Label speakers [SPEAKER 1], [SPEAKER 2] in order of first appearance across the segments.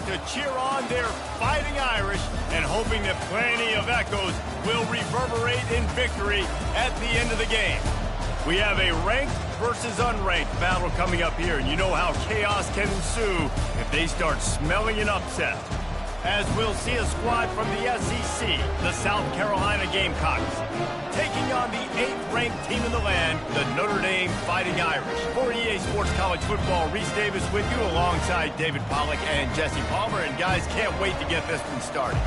[SPEAKER 1] to cheer on their Fighting Irish and hoping that plenty of echoes will reverberate in victory at the end of the game. We have a ranked versus unranked battle coming up here, and you know how chaos can ensue if they start smelling an upset. As we'll see a squad from the SEC, the South Carolina Gamecocks, taking on the 8th-ranked team in the land, the Notre Dame Fighting Irish. For EA Sports College Football, Reese Davis with you alongside David Pollack and Jesse Palmer. And guys, can't wait to get this one started.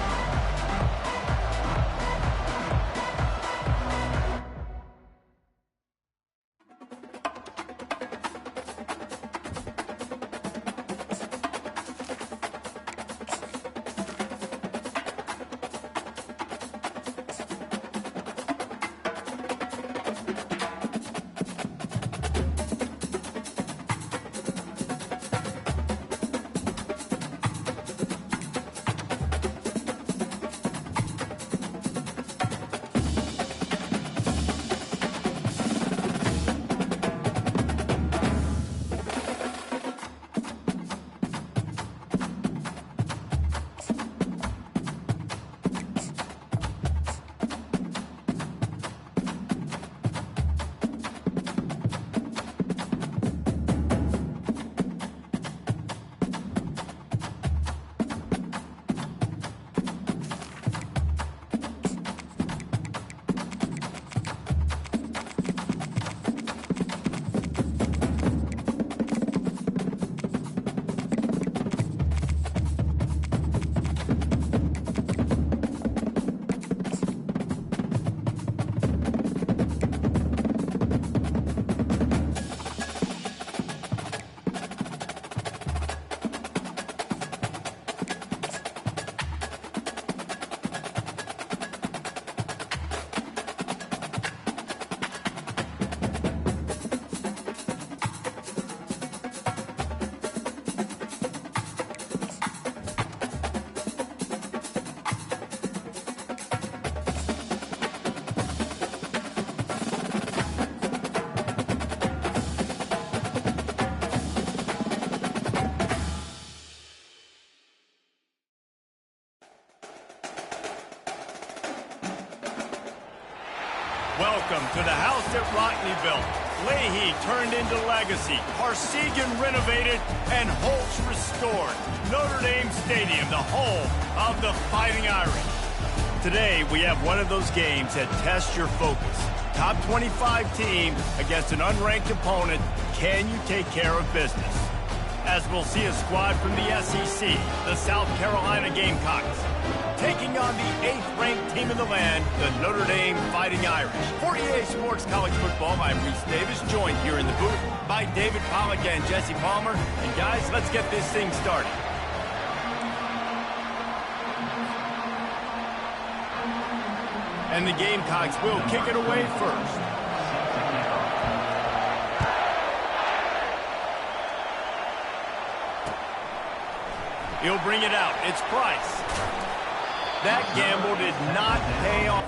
[SPEAKER 1] Welcome to the house at Rockney built. Leahy turned into legacy. Parsegan renovated and Holtz restored. Notre Dame Stadium, the home of the Fighting Irish. Today, we have one of those games that tests your focus. Top 25 team against an unranked opponent. Can you take care of business? As we'll see a squad from the SEC, the South Carolina Gamecocks, taking on the 8th-ranked team in the land, the Notre Dame Fighting Irish. For EA Sports College Football, I'm Reese Davis, joined here in the booth by David Pollack and Jesse Palmer. And guys, let's get this thing started. And the Gamecocks will kick it away first. He'll bring it out. It's Price. That gamble did not pay off.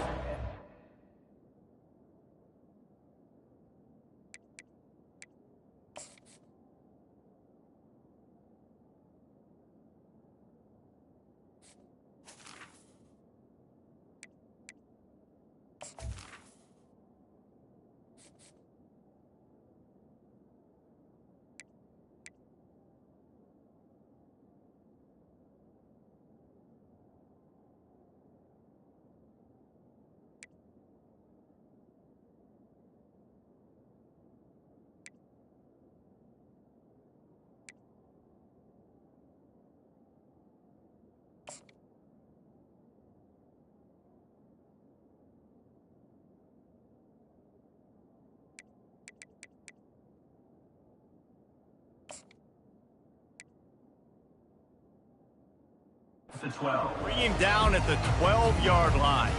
[SPEAKER 2] The 12.
[SPEAKER 1] Bring him down at the 12-yard line.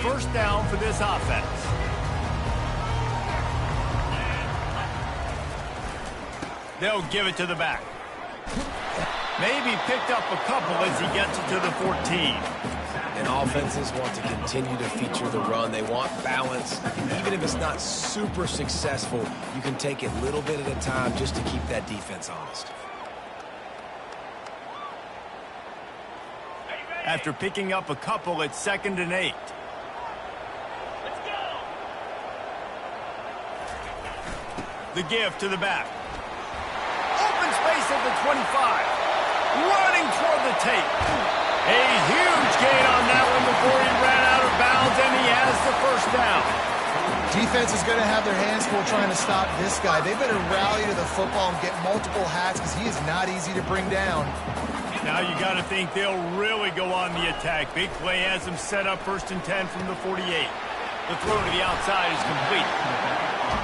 [SPEAKER 1] First down for this offense. They'll give it to the back. Maybe picked up a couple as he gets it to the 14.
[SPEAKER 2] And offenses want to continue to feature the run. They want balance. Even if it's not super successful, you can take it little bit at a time just to keep that defense honest.
[SPEAKER 1] After picking up a couple, it's 2nd and 8.
[SPEAKER 3] Let's go.
[SPEAKER 1] The give to the back. Open space at the 25. Running toward the tape. A huge gain on that one before he ran out of bounds, and he has the first down.
[SPEAKER 4] Defense is going to have their hands full trying to stop this guy. They better rally to the football and get multiple hats because he is not easy to bring down.
[SPEAKER 1] Now you got to think they'll really go on the attack. Big play has them set up 1st and 10 from the 48. The throw to the outside is complete.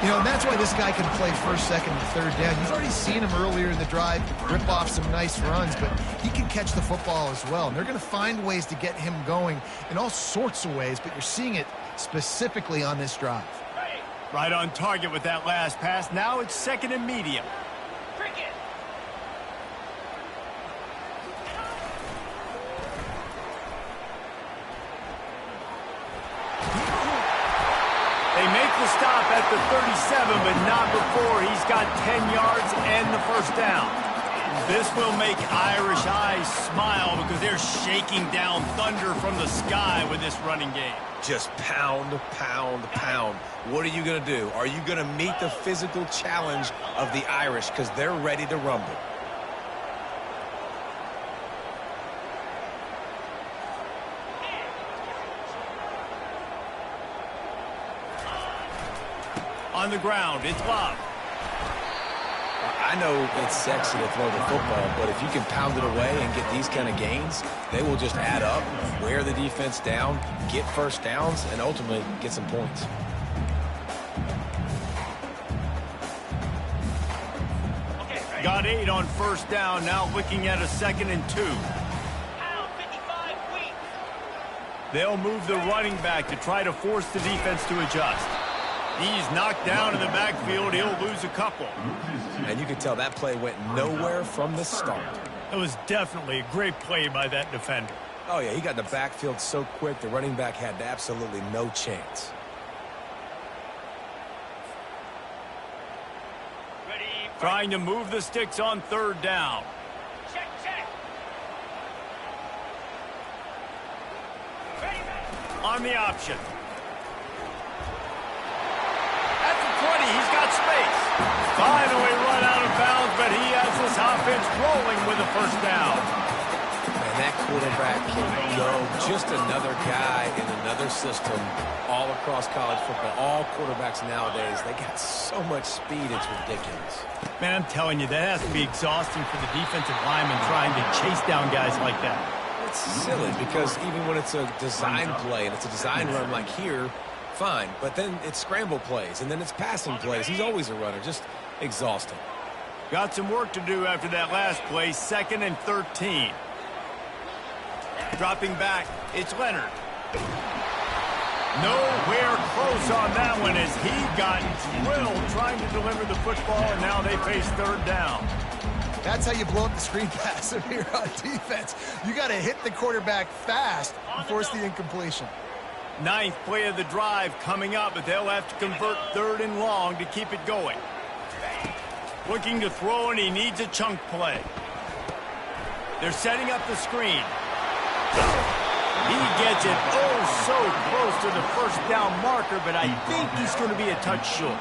[SPEAKER 4] You know, and that's why this guy can play 1st, 2nd, and 3rd down. You've already seen him earlier in the drive rip off some nice runs, but he can catch the football as well. And they're going to find ways to get him going in all sorts of ways, but you're seeing it specifically on this drive.
[SPEAKER 1] Right on target with that last pass. Now it's 2nd and medium.
[SPEAKER 3] Cricket.
[SPEAKER 1] They make the stop at the 37, but not before he's got 10 yards and the first down. This will make Irish eyes smile because they're shaking down thunder from the sky with this running game.
[SPEAKER 2] Just pound, pound, pound. What are you going to do? Are you going to meet the physical challenge of the Irish because they're ready to rumble?
[SPEAKER 1] On the ground, it's Love.
[SPEAKER 2] I know it's sexy to throw the football, but if you can pound it away and get these kind of gains, they will just add up, wear the defense down, get first downs, and ultimately get some points.
[SPEAKER 1] Got 8 on first down, now looking at a 2nd and 2. They'll move the running back to try to force the defense to adjust. He's knocked down in the backfield. He'll lose a couple.
[SPEAKER 2] And you can tell that play went nowhere from the start.
[SPEAKER 1] It was definitely a great play by that defender.
[SPEAKER 2] Oh, yeah, he got in the backfield so quick, the running back had absolutely no chance.
[SPEAKER 1] Trying to move the sticks on 3rd down.
[SPEAKER 3] Check, check.
[SPEAKER 1] On the option. At the 20, he's got space. Finally run out of bounds, but he has this offense rolling with a first down.
[SPEAKER 2] Man, that quarterback can go. Just another guy in another system all across college football. All quarterbacks nowadays, they got so much speed, it's ridiculous.
[SPEAKER 1] Man, I'm telling you, that has to be exhausting for the defensive lineman trying to chase down guys like that.
[SPEAKER 2] It's silly because even when it's a design play and it's a design run like here, fine. But then it's scramble plays and then it's passing plays. He's always a runner, just exhausting.
[SPEAKER 1] Got some work to do after that last play, 2nd and 13. Dropping back, it's Leonard. Nowhere close on that one as he got drilled trying to deliver the football, and now they face 3rd down.
[SPEAKER 4] That's how you blow up the screen pass if you're on defense. You got to hit the quarterback fast and force the incompletion.
[SPEAKER 1] 9th play of the drive coming up, but they'll have to convert 3rd and long to keep it going. Looking to throw, and he needs a chunk play. They're setting up the screen. He gets it so close to the first down marker, but I think he's going to be a touch short.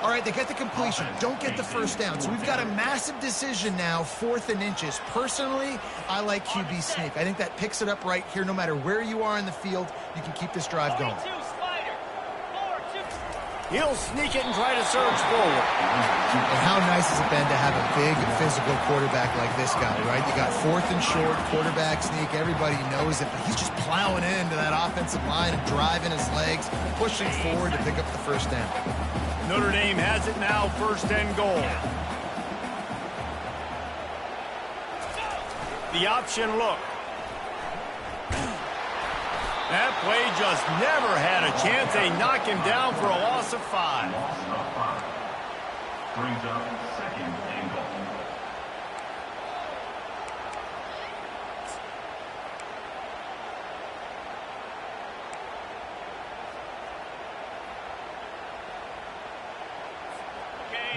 [SPEAKER 4] All right, they get the completion. Don't get the first down. So we've got a massive decision now, 4th and inches. Personally, I like QB sneak. I think that picks it up right here. No matter where you are in the field, you can keep this drive going.
[SPEAKER 1] He'll sneak it and try to surge forward.
[SPEAKER 4] And how nice has it been to have a big physical quarterback like this guy, right? You got 4th and short, quarterback sneak. Everybody knows it, but he's just plowing into that offensive line and driving his legs, pushing forward to pick up the first down.
[SPEAKER 1] Notre Dame has it now, 1st and goal. The option look. That play just never had a chance. They knock him down for a loss of 5.
[SPEAKER 5] Brings up 2nd and goal.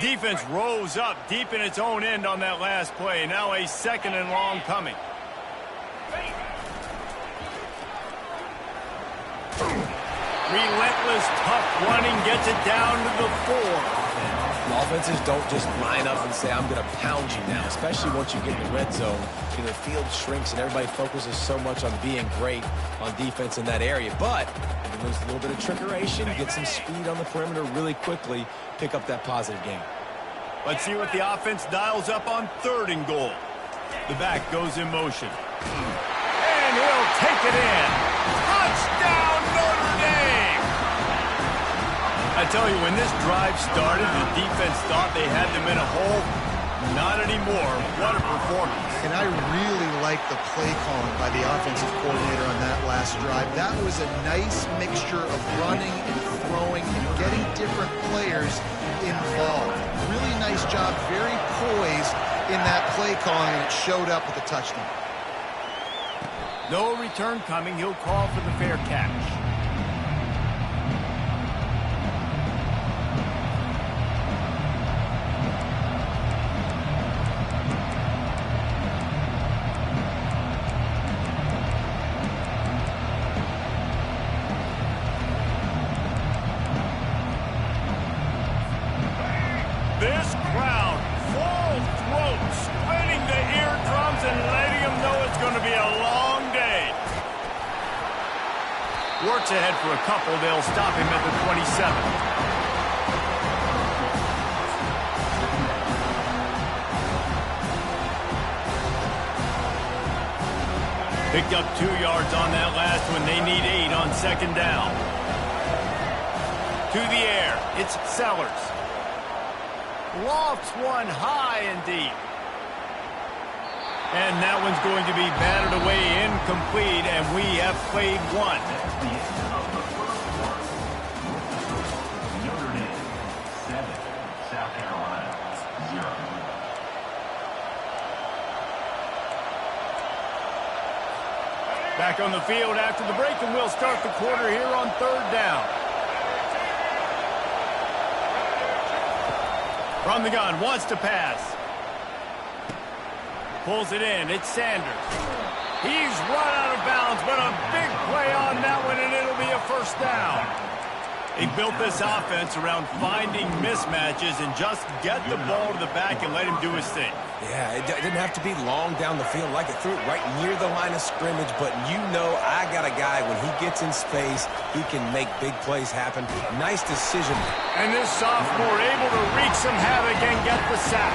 [SPEAKER 1] Defense rose up deep in its own end on that last play. Now a 2nd and long coming. Relentless, tough running gets it down to the 4.
[SPEAKER 2] Offenses don't just line up and say, I'm going to pound you now, especially once you get in the red zone. You know, the field shrinks and everybody focuses so much on being great on defense in that area. But you lose a little bit of trickeration, get some speed on the perimeter really quickly, pick up that positive game.
[SPEAKER 1] Let's see what the offense dials up on 3rd and goal. The back goes in motion. And he'll take it in. Touchdown, Notre Dame! I tell you, when this drive started, the defense thought they had them in a hole. Not anymore. What a performance.
[SPEAKER 4] And I really like the play calling by the offensive coordinator on that last drive. That was a nice mixture of running and throwing and getting different players involved. Really nice job, very poised in that play calling, and it showed up with a touchdown.
[SPEAKER 1] No return coming. He'll call for the fair catch. This crowd, full throat, splitting the eardrums and letting them know it's going to be a long day. Works ahead for a couple. They'll stop him at the 27. Picked up 2 yards on that last one. They need 8 on 2nd down. To the air. It's Sellers. Lofts one high and deep. And that one's going to be batted away incomplete, and we have played 1.
[SPEAKER 5] Notre Dame 7, South Carolina 0.
[SPEAKER 1] Back on the field after the break, and we'll start the quarter here on 3rd down. From the gun, wants to pass. Pulls it in, it's Sanders. He's run out of bounds, but a big play on that one, and it'll be a 1st down. They built this offense around finding mismatches and just get the ball to the back and let him do his thing.
[SPEAKER 2] Yeah, it didn't have to be long down the field. Like it threw it right near the line of scrimmage, but you know I got a guy, when he gets in space, he can make big plays happen. Nice decision.
[SPEAKER 1] And this sophomore able to wreak some havoc and get the sack.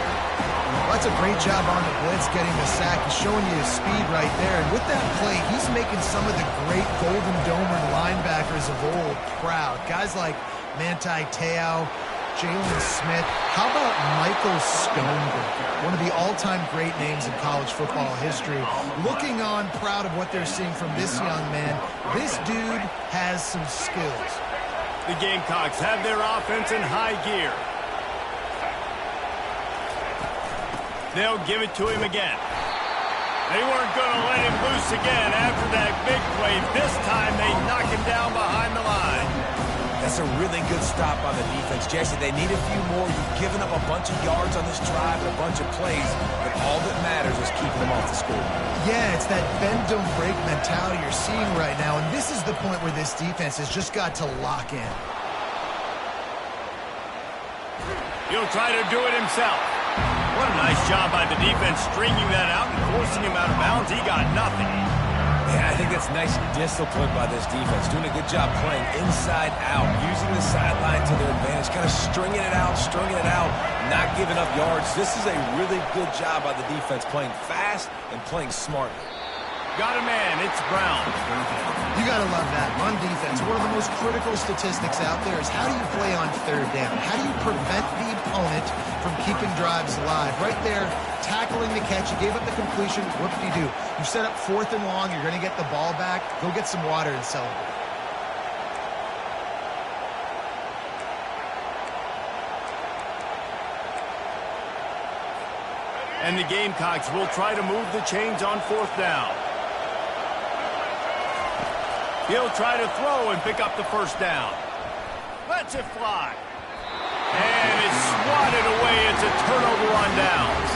[SPEAKER 4] Well, that's a great job on the blitz getting the sack. He's showing you his speed right there. And with that play, he's making some of the great Golden Domer linebackers of old proud. Guys like Manti Te'o, Jalen Smith. How about Michael Stoneberg, one of the all-time great names in college football history? Looking on, proud of what they're seeing from this young man. This dude has some skills.
[SPEAKER 1] The Gamecocks have their offense in high gear. They'll give it to him again. They weren't going to let him loose again after that big play. This time they knock him down behind the line.
[SPEAKER 2] That's a really good stop on the defense, Jesse. They need a few more. You've given up a bunch of yards on this drive and a bunch of plays, but all that matters is keeping them off the score.
[SPEAKER 4] Yeah, it's that bend, don't break mentality you're seeing right now, and this is the point where this defense has just got to lock in.
[SPEAKER 1] He'll try to do it himself. What a nice job by the defense stringing that out and forcing him out of bounds. He got nothing.
[SPEAKER 2] Yeah, I think that's nice discipline by this defense. Doing a good job playing inside out, using the sideline to their advantage, kind of stringing it out, not giving up yards. This is a really good job by the defense, playing fast and playing smartly.
[SPEAKER 1] Got a man, it's Brown.
[SPEAKER 4] You got to love that. On defense, one of the most critical statistics out there is how do you play on 3rd down? How do you prevent the opponent from keeping drives alive? Right there, tackling the catch. You gave up the completion. What do? You set up 4th and long. You're going to get the ball back. Go get some water and celebrate.
[SPEAKER 1] And the Gamecocks will try to move the chains on 4th down. He'll try to throw and pick up the 1st down. Lets it fly. And it's swatted away. It's a turnover on downs.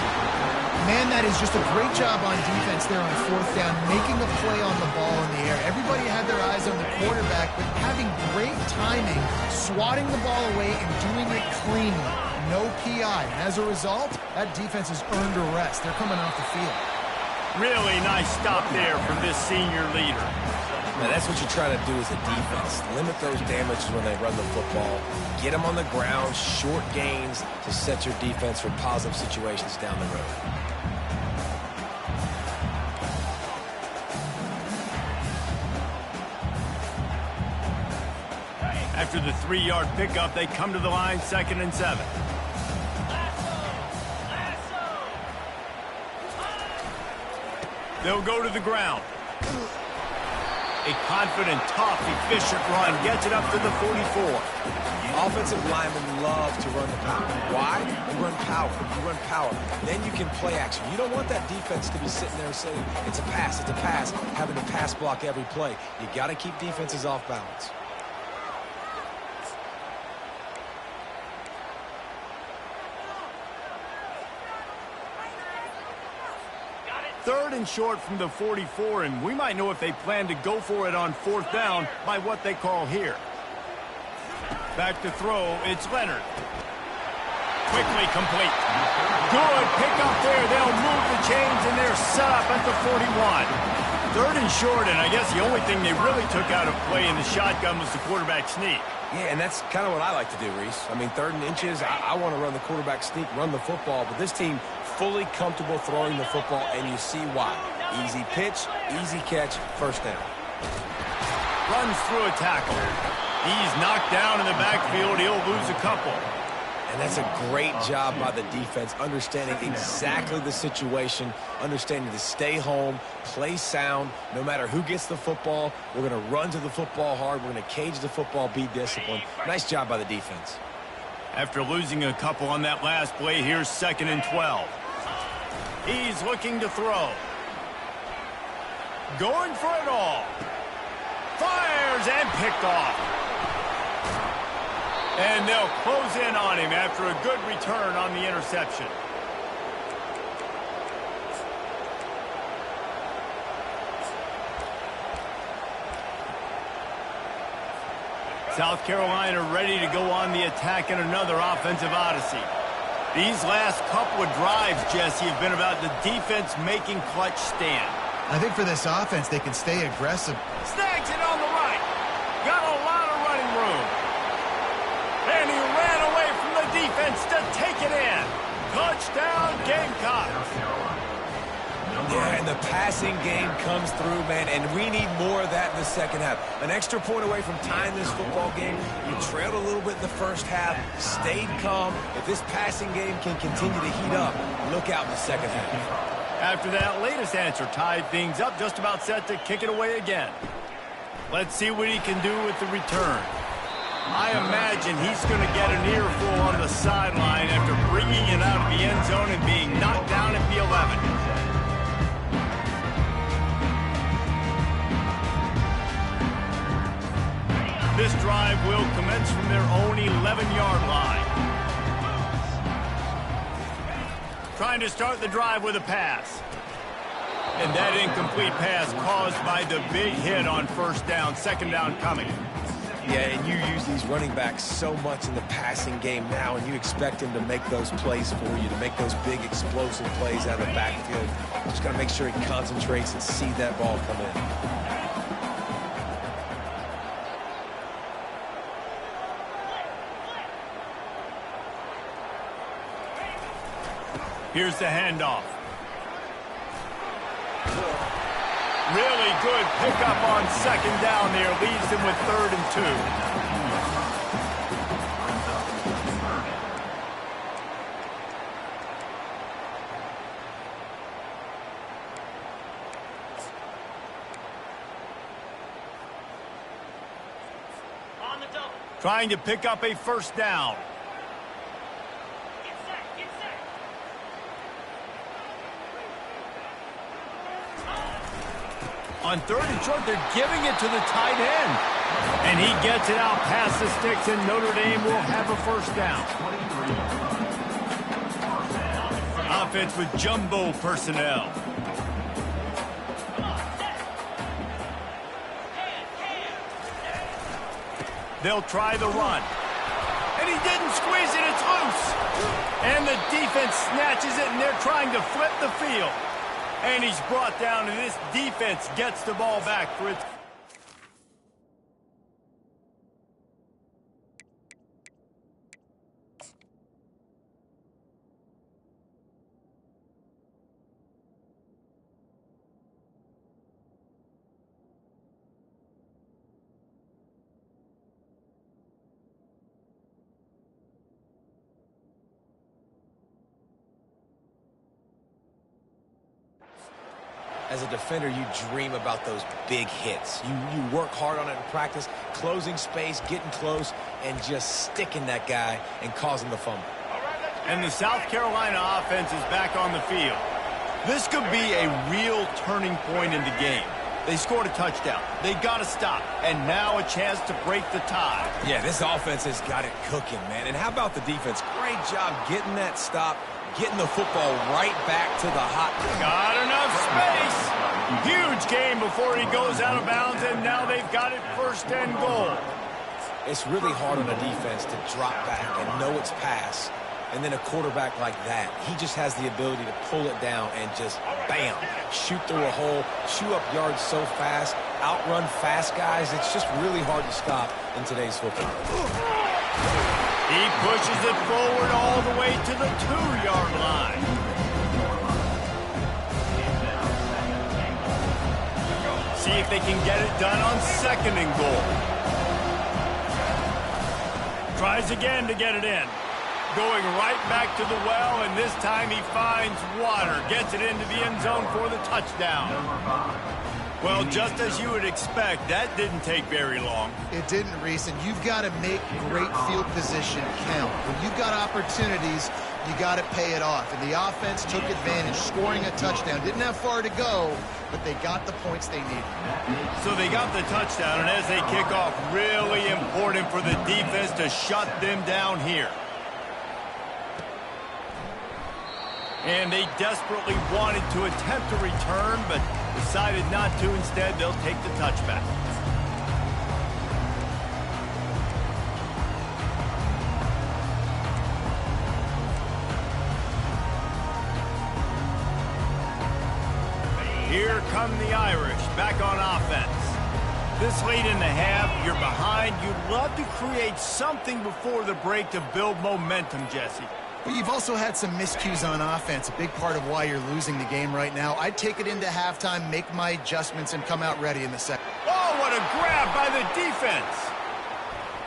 [SPEAKER 4] Man, that is just a great job on defense there on fourth down, making a play on the ball in the air. Everybody had their eyes on the quarterback, but having great timing, swatting the ball away and doing it cleanly. No PI. And as a result, that defense has earned a rest. They're coming off the field.
[SPEAKER 1] Really nice stop there from this senior leader.
[SPEAKER 2] Now, that's what you try to do as a defense. Limit those damages when they run the football. Get them on the ground, short gains to set your defense for positive situations down the road.
[SPEAKER 1] After the 3-yard pickup, they come to the line, 2nd and 7. They'll go to the ground. A confident, tough, efficient run gets it up to the 44.
[SPEAKER 2] Offensive linemen love to run the power. Why? You run power. You run power. Then you can play action. You don't want that defense to be sitting there saying, it's a pass, having to pass block every play. You got to keep defenses off balance.
[SPEAKER 1] Third and short from the 44, and we might know if they plan to go for it on 4th down by what they call here. Back to throw, it's Leonard. Quickly complete. Good pick up there. They'll move the chains, and they're set up at the 41. Third and short, and I guess the only thing they really took out of play in the shotgun was the quarterback sneak.
[SPEAKER 2] Yeah, and that's kind of what I like to do, Reese. I mean, 3rd and inches, I want to run the quarterback sneak, run the football, but this team fully comfortable throwing the football, and you see why. Easy pitch, easy catch, 1st down.
[SPEAKER 1] Runs through a tackle. He's knocked down in the backfield. He'll lose a couple.
[SPEAKER 2] And that's a great job by the defense, understanding exactly the situation, understanding to stay home, play sound. No matter who gets the football, we're going to run to the football hard. We're going to cage the football, be disciplined. Nice job by the defense.
[SPEAKER 1] After losing a couple on that last play, here's 2nd and 12. He's looking to throw. Going for it all. Fires and picked off. And they'll close in on him after a good return on the interception. South Carolina ready to go on the attack in another offensive odyssey. These last couple of drives, Jesse, have been about the defense making clutch stand.
[SPEAKER 4] I think for this offense, they can stay aggressive.
[SPEAKER 1] Snags it on the right. Got a lot of running room. And he ran away from the defense to take it in. Touchdown, Gamecocks.
[SPEAKER 2] Yeah, and the passing game comes through, man, and we need more of that in the second half. An extra point away from tying this football game. You trailed a little bit in the first half, stayed calm. If this passing game can continue to heat up, look out in the second half.
[SPEAKER 1] After that latest answer tied things up, just about set to kick it away again. Let's see what he can do with the return. I imagine he's going to get an earful on the sideline after bringing it out of the end zone and being knocked down at the 11. This drive will commence from their own 11-yard line. Trying to start the drive with a pass. And that incomplete pass caused by the big hit on 1st down, 2nd down coming.
[SPEAKER 2] Yeah, and you use these running backs so much in the passing game now, and you expect him to make those plays for you, to make those big explosive plays out of the backfield. Just got to make sure he concentrates and see that ball come in.
[SPEAKER 1] Here's the handoff. Really good pickup on 2nd down there. Leaves them with 3rd and 2.
[SPEAKER 3] On the double.
[SPEAKER 1] Trying to pick up a 1st down.
[SPEAKER 3] Get set, get set.
[SPEAKER 1] On 3rd and short, they're giving it to the tight end. And he gets it out past the sticks, and Notre Dame will have a first down. Offense with jumbo personnel. They'll try the run. And he didn't squeeze it, it's loose. And the defense snatches it, and they're trying to flip the field. And he's brought down, and this defense gets the ball back for its...
[SPEAKER 2] As a defender, you dream about those big hits. You work hard on it in practice, closing space, getting close, and just sticking that guy and causing the fumble.
[SPEAKER 1] And the South Carolina offense is back on the field. This could be a real turning point in the game. They scored a touchdown. They got to stop. And now a chance to break the tie.
[SPEAKER 2] Yeah, this offense has got it cooking, man. And how about the defense? Great job getting that stop, getting the football right back to the hot.
[SPEAKER 1] Got enough space. Huge game before he goes out of bounds, and now they've got it 1st and goal.
[SPEAKER 2] It's really hard on a defense to drop back and know it's pass. And then a quarterback like that, he just has the ability to pull it down and just, bam, shoot through a hole, chew up yards so fast, outrun fast guys. It's just really hard to stop in today's football.
[SPEAKER 1] He pushes it forward all the way to the 2-yard line. See if they can get it done on 2nd and goal. Tries again to get it in. Going right back to the well, and this time he finds water. Gets it into the end zone for the touchdown. Well, just as you would expect, that didn't take very long.
[SPEAKER 4] It didn't, Reese, and you've got to make great field position count. When you've got opportunities, you got to pay it off. And the offense took advantage, scoring a touchdown. Didn't have far to go, but they got the points they needed.
[SPEAKER 1] So they got the touchdown, and as they kick off, really important for the defense to shut them down here. And they desperately wanted to attempt a return, but decided not to. Instead, they'll take the touchback. Here come the Irish, back on offense. This late in the half, you're behind. You'd love to create something before the break to build momentum, Jesse.
[SPEAKER 4] Well, you've also had some miscues on offense, a big part of why you're losing the game right now. I'd take it into halftime, make my adjustments, and come out ready in the second.
[SPEAKER 1] Oh, what a grab by the defense.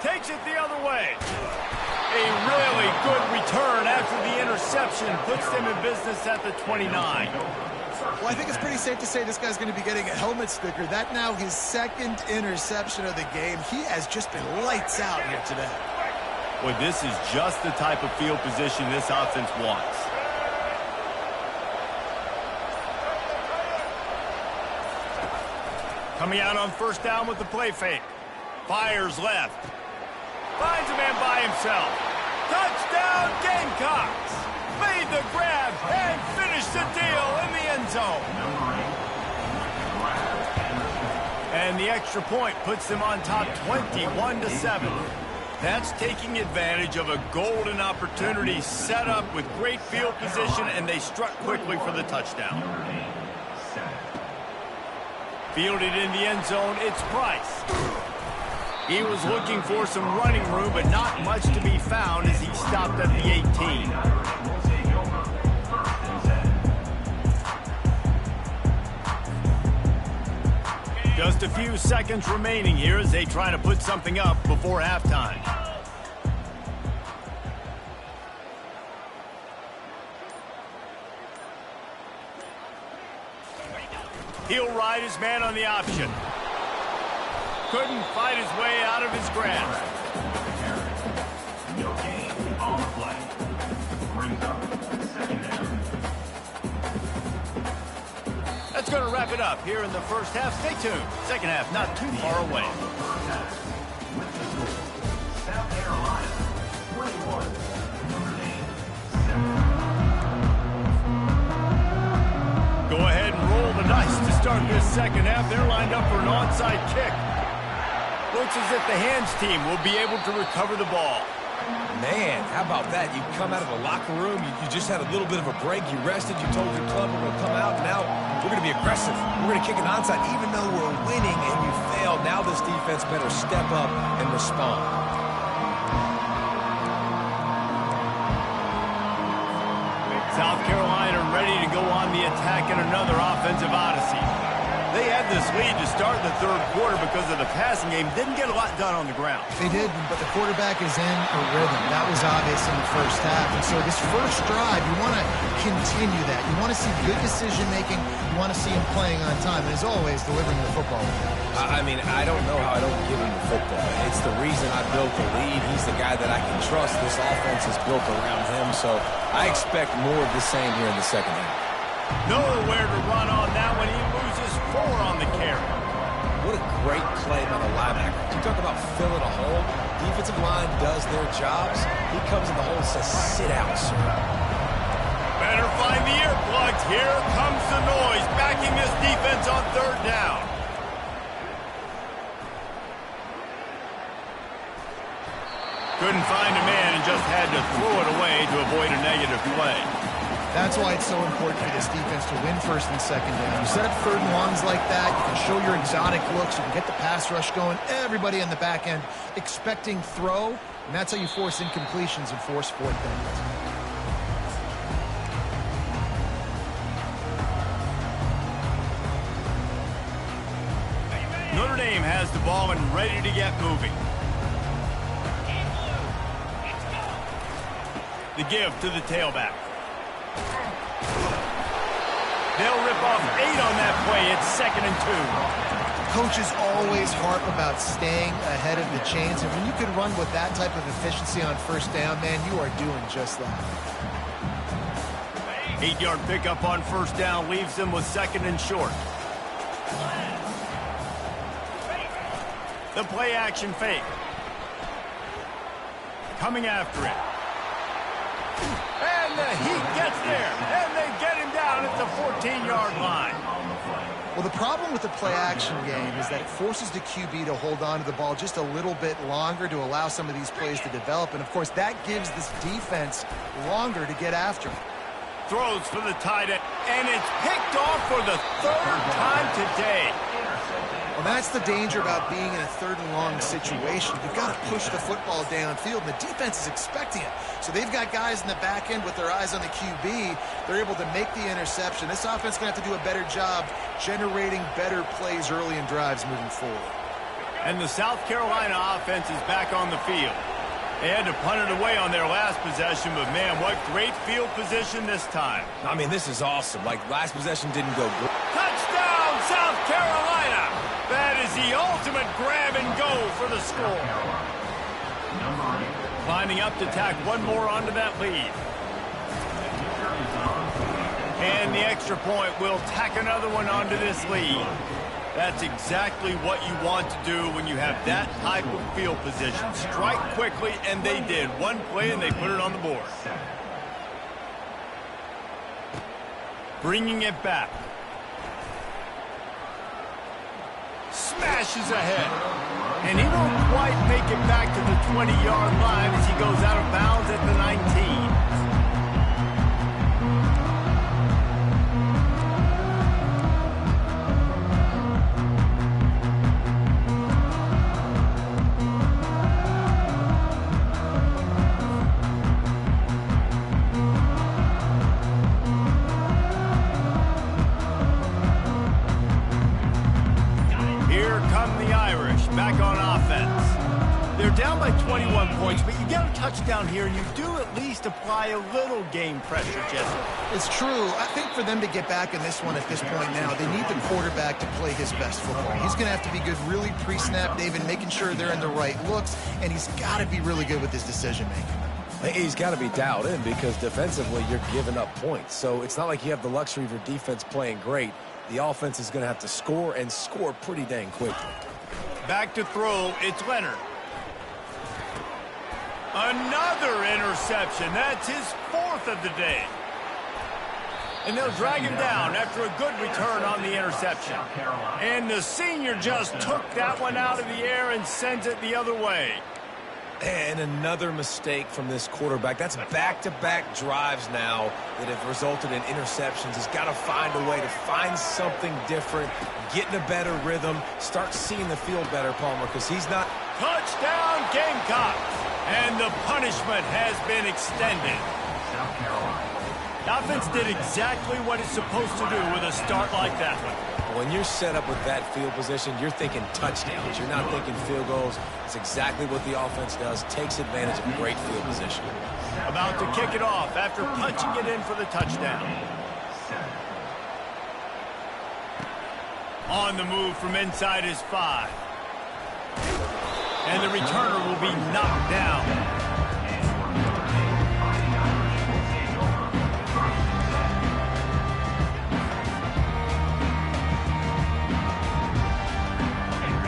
[SPEAKER 1] Takes it the other way. A really good return after the interception puts them in business at the 29.
[SPEAKER 4] Well, I think it's pretty safe to say this guy's going to be getting a helmet sticker. That now his 2nd interception of the game. He has just been lights out here today.
[SPEAKER 1] Well, this is just the type of field position this offense wants. Coming out on 1st down with the play fake. Fires left. Finds a man by himself. Touchdown, Gamecocks! Made the grab and finished the deal in the end zone. And the extra point puts them on top 21-7. That's taking advantage of a golden opportunity set up with great field position, and they struck quickly for the touchdown. Fielded in the end zone, it's Price. He was looking for some running room, but not much to be found as he stopped at the 18. Just a few seconds remaining here as they try to put something up before halftime. He'll ride his man on the option. Couldn't fight his way out of his grasp.
[SPEAKER 5] No gain on the play. Brings up 2nd down.
[SPEAKER 1] That's That's going to wrap it up here in the first half. Stay tuned. Second half not too far away.
[SPEAKER 5] With the score, South Carolina 21, Notre Dame 7.
[SPEAKER 1] Go ahead and roll the dice to start this second half. They're lined up for an onside kick. Looks as if the hands team will be able to recover the ball.
[SPEAKER 2] Man, how about that? You come out of the locker room, you just had a little bit of a break, you rested, you told your club we're going to come out, and now we're going to be aggressive. We're going to kick an onside, even though we're winning and you failed. Now this defense better step up and respond.
[SPEAKER 1] South Carolina ready to go on the attack in another offensive odyssey. They had this lead to start the third quarter because of the passing game. Didn't get a lot done on the ground.
[SPEAKER 4] They did, but the quarterback is in a rhythm. That was obvious in the first half. And so this first drive, you want to continue that. You want to see good decision-making. You want to see him playing on time. And as always, delivering the football.
[SPEAKER 2] I mean, I don't know how I don't give him the football. It's the reason I built the lead. He's the guy that I can trust. This offense is built around him, so I expect more of the same here in the second half.
[SPEAKER 1] Nowhere to run on that one. He loses 4 on the carry.
[SPEAKER 2] What a great play by the linebacker. You talk about filling a hole. Defensive line does their jobs. He comes in the hole and says, sit out, sir.
[SPEAKER 1] Better find the earplugs. Here comes the noise, backing this defense on third down. Couldn't find a man and just had to throw it away to avoid a negative play.
[SPEAKER 4] That's why it's so important for this defense to win first and second down. You set up third and longs like that, you can show your exotic looks, you can get the pass rush going, everybody in the back end expecting throw, and that's how you force incompletions and force fourth downs.
[SPEAKER 1] Notre Dame has the ball and ready to get moving. The give to the tailback. They'll rip off 8 on that play. It's 2nd and 2.
[SPEAKER 4] Coaches always harp about staying ahead of the chains, and when you can run with that type of efficiency on first down, man, you are doing just that.
[SPEAKER 1] 8-yard pickup on first down leaves them with 2nd and short. The play action fake. Coming after it. And the Heat gets there, and they get him down at the 14-yard line.
[SPEAKER 4] Well, the problem with the play-action game is that it forces the QB to hold on to the ball just a little bit longer to allow some of these plays to develop, and, of course, that gives this defense longer to get after him.
[SPEAKER 1] Throws for the tight end, and it's picked off for the 3rd time today.
[SPEAKER 4] Well, that's the danger about being in a third and long situation. You've got to push the football downfield, and the defense is expecting it. So they've got guys in the back end with their eyes on the QB. They're able to make the interception. This offense is going to have to do a better job generating better plays early in drives moving forward.
[SPEAKER 1] And the South Carolina offense is back on the field. They had to punt it away on their last possession, but, man, what great field position this time.
[SPEAKER 2] I mean, this is awesome. Like, last possession didn't go good.
[SPEAKER 1] Touchdown, South Carolina! That is the ultimate grab and go for the score. Lining up to tack one more onto that lead. And the extra point will tack another one onto this lead. That's exactly what you want to do when you have that type of field position. Strike quickly, and they did. One play, and they put it on the board. Bringing it back. Smashes ahead. And he won't quite make it back to the 20-yard line as he goes out of bounds at the 19. Back on offense. They're down by 21 points, but you get a touchdown here, and you do at least apply a little game pressure, Jesse.
[SPEAKER 4] It's true. I think for them to get back in this one at this point now, they need the quarterback to play his best football. He's going to have to be good really pre-snap, David, making sure they're in the right looks, and he's got to be really good with his decision-making.
[SPEAKER 2] He's got to be dialed in because defensively you're giving up points. So it's not like you have the luxury of your defense playing great. the offense is going to have to score and score pretty dang quickly.
[SPEAKER 1] Back to throw, it's Leonard. Another interception. That's his 4th of the day. And they'll drag him down after a good return on the interception. And the senior just took that one out of the air and sends it the other way.
[SPEAKER 2] And another mistake from this quarterback. That's back-to-back drives now that have resulted in interceptions. He's got to find a way to find something different, get in a better rhythm, start seeing the field better, Palmer, because he's not...
[SPEAKER 1] Touchdown, Gamecocks! And the punishment has been extended.
[SPEAKER 5] South Carolina.
[SPEAKER 1] The offense did exactly what it's supposed to do with a start like that one.
[SPEAKER 2] When you're set up with that field position, you're thinking touchdowns. You're not thinking field goals. It's exactly what the offense does. Takes advantage of great field position.
[SPEAKER 1] About to kick it off after punching it in for the touchdown. On the move from inside his 5. And the returner will be knocked down.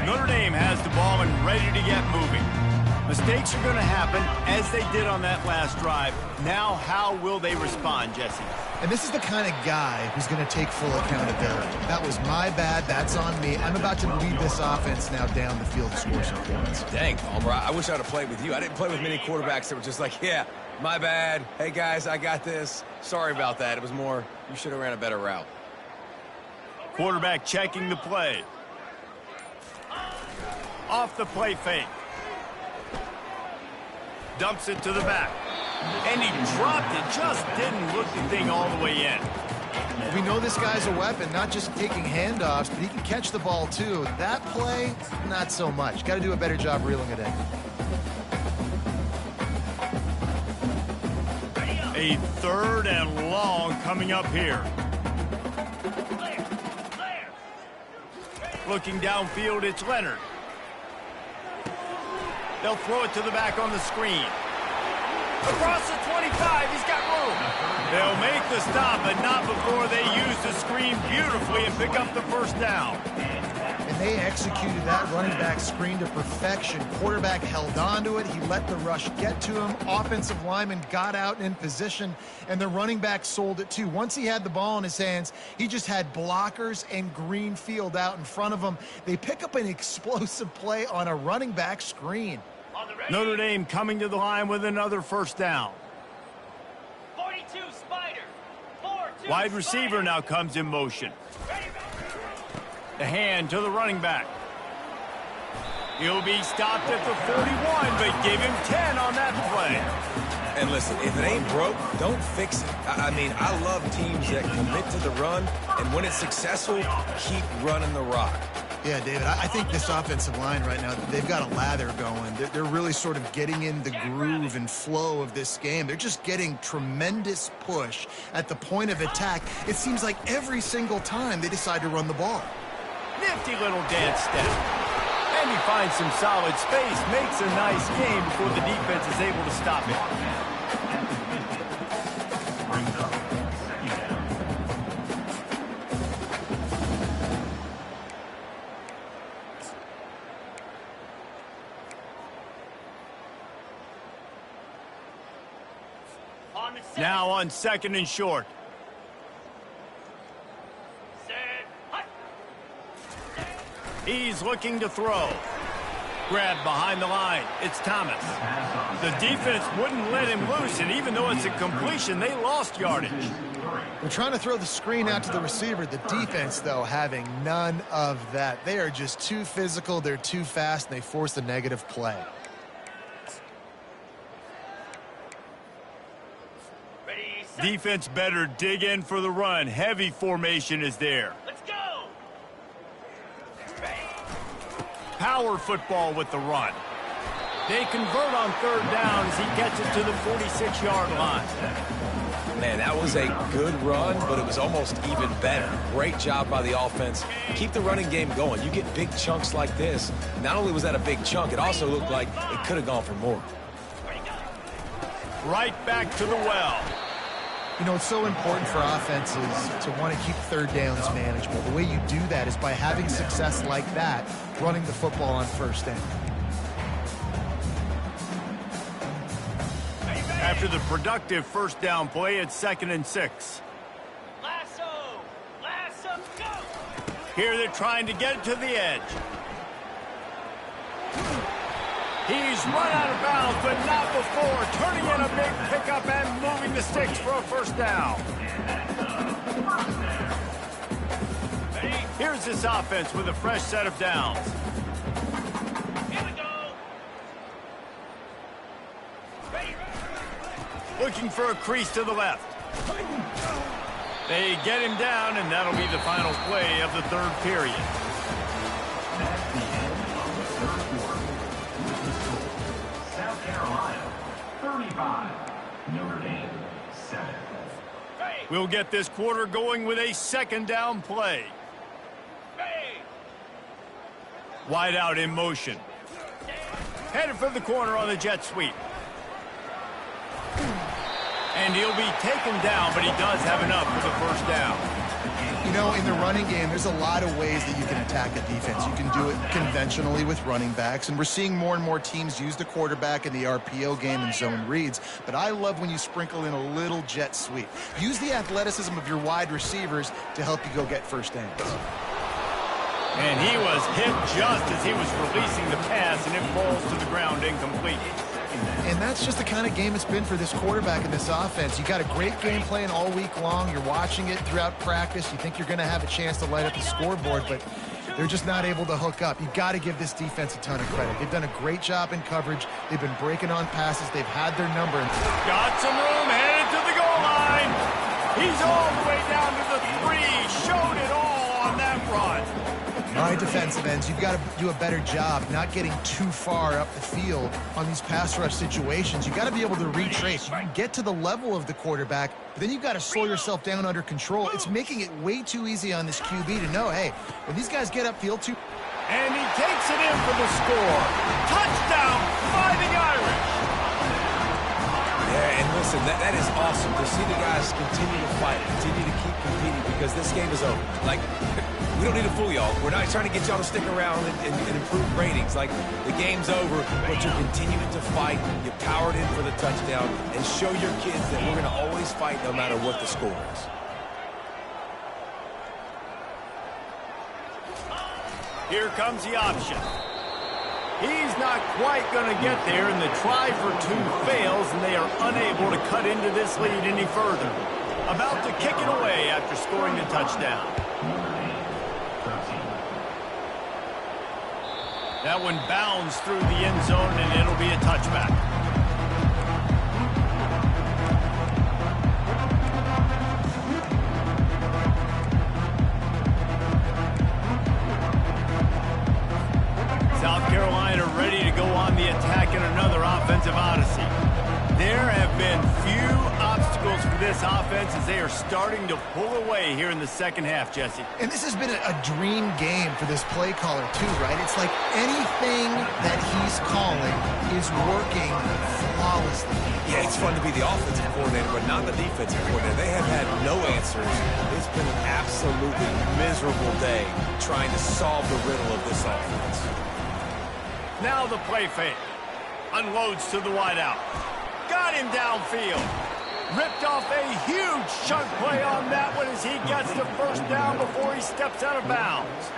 [SPEAKER 1] Notre Dame has the ball and ready to get moving. Mistakes are going to happen as they did on that last drive. Now, how will they respond, Jesse?
[SPEAKER 4] And this is the kind of guy who's going to take full accountability. That was my bad. That's on me. I'm about to lead this offense now down the field to score some points.
[SPEAKER 2] Dang, Palmer, I wish I would have played with you. I didn't play with many quarterbacks that were just like, yeah, my bad. Hey, guys, I got this. Sorry about that. It was more, you should have ran a better route.
[SPEAKER 1] Quarterback checking the play. Off the play fake. Dumps it to the back. And he dropped it. Just didn't look the thing all the way in.
[SPEAKER 4] We know this guy's a weapon, not just taking handoffs, but he can catch the ball too. That play, not so much. Got to do a better job reeling it in.
[SPEAKER 1] A 3rd and long coming up here. Looking downfield, it's Leonard. They'll throw it to the back on the screen. Across the 25, he's got room. They'll make the stop, but not before they use the screen beautifully and pick up the first down.
[SPEAKER 4] And they executed that running back screen to perfection. Quarterback held on to it. He let the rush get to him. Offensive lineman got out and in position, and the running back sold it too. Once he had the ball in his hands, he just had blockers and green field out in front of him. They pick up an explosive play on a running back screen.
[SPEAKER 1] Notre Dame coming to the line with another first down.
[SPEAKER 3] 42 Spider. 4-2
[SPEAKER 1] Wide receiver now comes in motion. The hand to the running back. He'll be stopped at the 41, but give him 10 on that play.
[SPEAKER 2] And listen, if it ain't broke, don't fix it. I mean, I love teams that commit to the run, and when it's successful, keep running the rock.
[SPEAKER 4] Yeah, David, I think this offensive line right now, they've got a lather going. They're really sort of getting in the groove and flow of this game. They're just getting tremendous push at the point of attack. It seems like every single time they decide to run the ball.
[SPEAKER 1] Nifty little dance step. And he finds some solid space, makes a nice game before the defense is able to stop it.
[SPEAKER 5] Brings up second down.
[SPEAKER 3] On the set.
[SPEAKER 1] Now on 2nd and short.
[SPEAKER 3] Set. Hut.
[SPEAKER 1] He's looking to throw. Grabbed behind the line. It's Thomas. The defense wouldn't let him loose, and even though it's a completion, they lost yardage.
[SPEAKER 4] They're trying to throw the screen out to the receiver. The defense, though, having none of that. They are just too physical. They're too fast, and they force a negative play.
[SPEAKER 3] Ready, set.
[SPEAKER 1] Defense better dig in for the run. Heavy formation is there.
[SPEAKER 3] Let's go.
[SPEAKER 1] Power football with the run. They convert on 3rd down as he gets it to the 46-yard line.
[SPEAKER 2] Man, that was a good run, but it was almost even better. Great job by the offense. Keep the running game going. You get big chunks like this. Not only was that a big chunk, it also looked like it could have gone for more.
[SPEAKER 1] Right back to the well.
[SPEAKER 4] You know, it's so important for offenses to want to keep third downs manageable. The way you do that is by having success like that, running the football on first down.
[SPEAKER 1] After the productive first down play, it's 2nd and 6.
[SPEAKER 3] Lasso, go!
[SPEAKER 1] Here they're trying to get it to the edge. He's run out of bounds, but not before. Turning in a big pickup and moving the sticks for a first down. Here's this offense with a fresh set of downs.
[SPEAKER 3] Here we go! Ready.
[SPEAKER 1] Looking for a crease to the left. They get him down, and that'll be the final play of the third period.
[SPEAKER 5] That's the end of the third quarter. With the score, South Carolina 35, Notre Dame 7.
[SPEAKER 1] We'll get this quarter going with a second down play. Wide out in motion. Headed for the corner on the jet sweep. And he'll be taken down, but he does have enough for the first down.
[SPEAKER 4] You know, in the running game, there's a lot of ways that you can attack a defense. You can do it conventionally with running backs, and we're seeing more and more teams use the quarterback in the RPO game and zone reads. But I love when you sprinkle in a little jet sweep. Use the athleticism of your wide receivers to help you go get first downs.
[SPEAKER 1] And he was hit just as he was releasing the pass, and it falls to the ground incomplete.
[SPEAKER 4] And that's just the kind of game it's been for this quarterback in this offense. You got a great game plan all week long. You're watching it throughout practice. You think you're going to have a chance to light up the scoreboard, but they're just not able to hook up. You've got to give this defense a ton of credit. They've done a great job in coverage. They've been breaking on passes. They've had their number.
[SPEAKER 1] Got some room, headed to the goal line. He's all the way down to the 3. Showed it all on that run.
[SPEAKER 4] All right, defensive ends, you've got to do a better job not getting too far up the field on these pass rush situations. You've got to be able to retrace. You can get to the level of the quarterback, but then you've got to slow yourself down under control. It's making it way too easy on this QB to know, hey, when these guys get upfield too...
[SPEAKER 1] And he takes it in for the score. Touchdown, Fighting Irish.
[SPEAKER 2] Yeah, and listen, that is awesome to see the guys continue to fight, continue to keep competing, because this game is over. Like, we don't need to fool y'all. We're not trying to get y'all to stick around and improve ratings. Like, the game's over, but you're continuing to fight. You powered in for the touchdown, and show your kids that we're going to always fight no matter what the score is.
[SPEAKER 1] Here comes the option. He's not quite going to get there, and the try for 2 fails, and they are unable to cut into this lead any further. About to kick it away after scoring the touchdown. That one bounds through the end zone, and it'll be a touchback. South Carolina ready to go on the attack in another offensive odyssey. There have been few obstacles for this offense as they are starting to pull away here in the second half, Jesse.
[SPEAKER 4] And this has been a dream game for this play caller, too, right? It's like anything that he's calling is working flawlessly.
[SPEAKER 2] Yeah, it's fun to be the offensive coordinator, but not the defensive coordinator. They have had no answers. It's been an absolutely miserable day trying to solve the riddle of this offense.
[SPEAKER 1] Now the play fake. Unloads to the wideout. Got him downfield. Ripped off a huge chunk play on that one as he gets the first down before he steps out of bounds.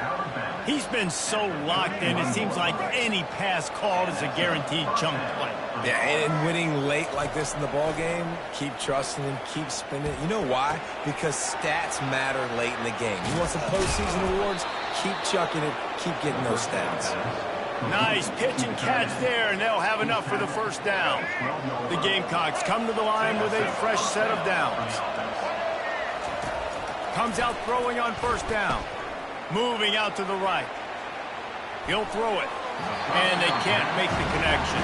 [SPEAKER 1] He's been so locked in, it seems like any pass called is a guaranteed chunk play.
[SPEAKER 2] Yeah, and winning late like this in the ball game, keep trusting him, keep spinning. You know why? Because stats matter late in the game. You want some postseason awards? Keep chucking it, keep getting those stats.
[SPEAKER 1] Nice pitch and catch there, and they'll have enough for the first down. The Gamecocks come to the line with a fresh set of downs. Comes out throwing on first down. Moving out to the right. He'll throw it, and they can't make the connection.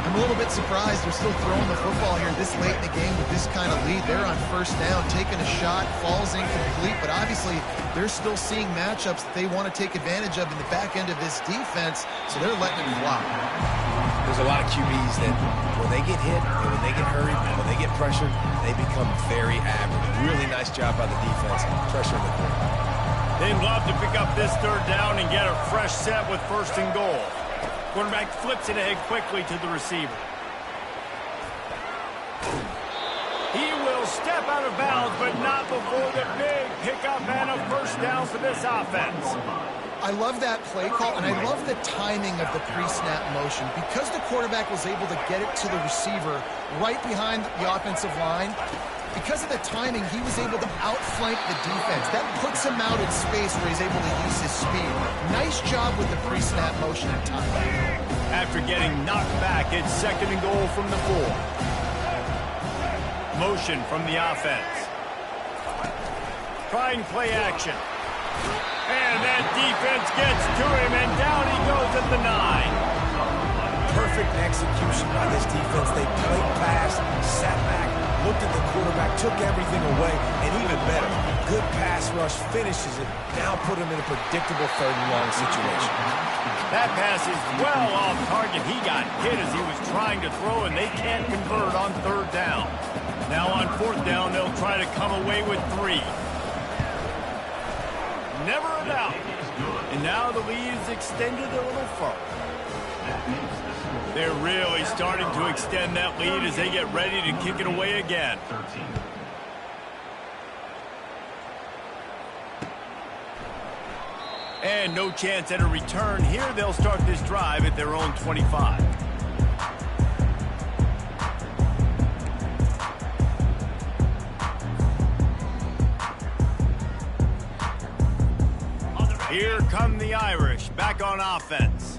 [SPEAKER 4] I'm a little bit surprised they're still throwing the football here this late in the game with this kind of lead. They're on first down, taking a shot, falls incomplete, but obviously they're still seeing matchups that they want to take advantage of in the back end of this defense, so they're letting it fly.
[SPEAKER 2] There's a lot of QBs that when they get hit, and when they get hurried, and when they get pressured, they become very average. Really nice job by the defense, pressuring the quarterback.
[SPEAKER 1] They'd love to pick up this third down and get a fresh set with first and goal. Quarterback flips it ahead quickly to the receiver. He will step out of bounds, but not before the big pickup and a first down for this offense.
[SPEAKER 4] I love that play call, and I love the timing of the pre-snap motion. Because the quarterback was able to get it to the receiver right behind the offensive line, because of the timing, he was able to outflank the defense. That puts him out in space where he's able to use his speed. Nice job with the pre-snap motion and timing.
[SPEAKER 1] After getting knocked back, it's second and goal from the 4. Motion from the offense. Trying play action. And that defense gets to him, and down he goes at the 9.
[SPEAKER 2] Perfect execution by this defense. They played pass, sat back, looked at the quarterback, took everything away, and even better, good pass rush, finishes it, now put him in a predictable third and long situation.
[SPEAKER 1] That pass is well off target. He got hit as he was trying to throw, and they can't convert on third down. Now on fourth down, they'll try to come away with 3. Never a doubt. And now the lead is extended a little further. They're really starting to extend that lead as they get ready to kick it away again. And no chance at a return here. They'll start this drive at their own 25. Here come the Irish, back on offense.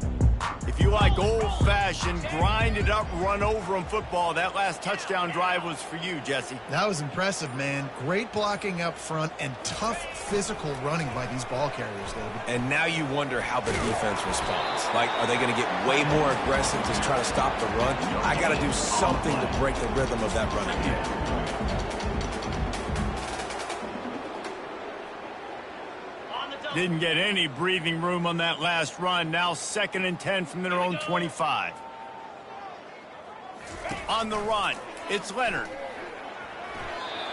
[SPEAKER 1] If you like old-fashioned, grind-it-up, run-over-'em football, that last touchdown drive was for you, Jesse.
[SPEAKER 4] That was impressive, man. Great blocking up front and tough physical running by these ball carriers, David.
[SPEAKER 2] And now you wonder how the defense responds. Like, are they going to get way more aggressive to try to stop the run? I got to do something to break the rhythm of that running game.
[SPEAKER 1] Didn't get any breathing room on that last run. Now 2nd and 10 from their own 25. On the run, it's Leonard.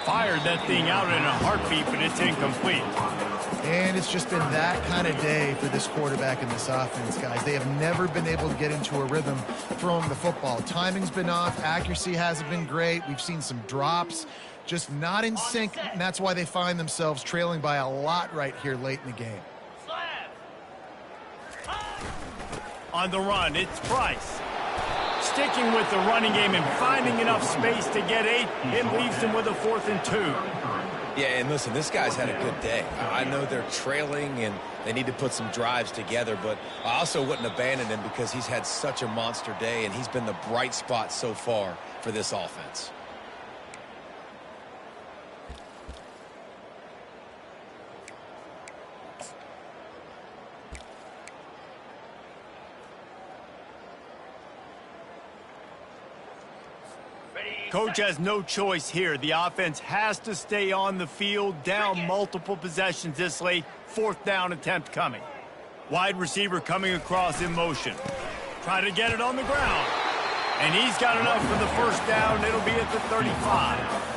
[SPEAKER 1] Fired that thing out in a heartbeat, but it's incomplete.
[SPEAKER 4] And it's just been that kind of day for this quarterback and this offense, guys. They have never been able to get into a rhythm throwing the football. Timing's been off. Accuracy hasn't been great. We've seen some drops. Just not in sync, and that's why they find themselves trailing by a lot right here late in the game.
[SPEAKER 1] On the run, it's Price. Sticking with the running game and finding enough space to get 8, it leaves them with a 4th and 2.
[SPEAKER 2] Yeah, and listen, this guy's had a good day. I know they're trailing and they need to put some drives together, but I also wouldn't abandon him because he's had such a monster day and he's been the bright spot so far for this offense.
[SPEAKER 1] Coach has no choice here. The offense has to stay on the field, down multiple possessions this late. 4th down attempt coming. Wide receiver coming across in motion. Try to get it on the ground. And he's got enough for the first down. It'll be at the 35.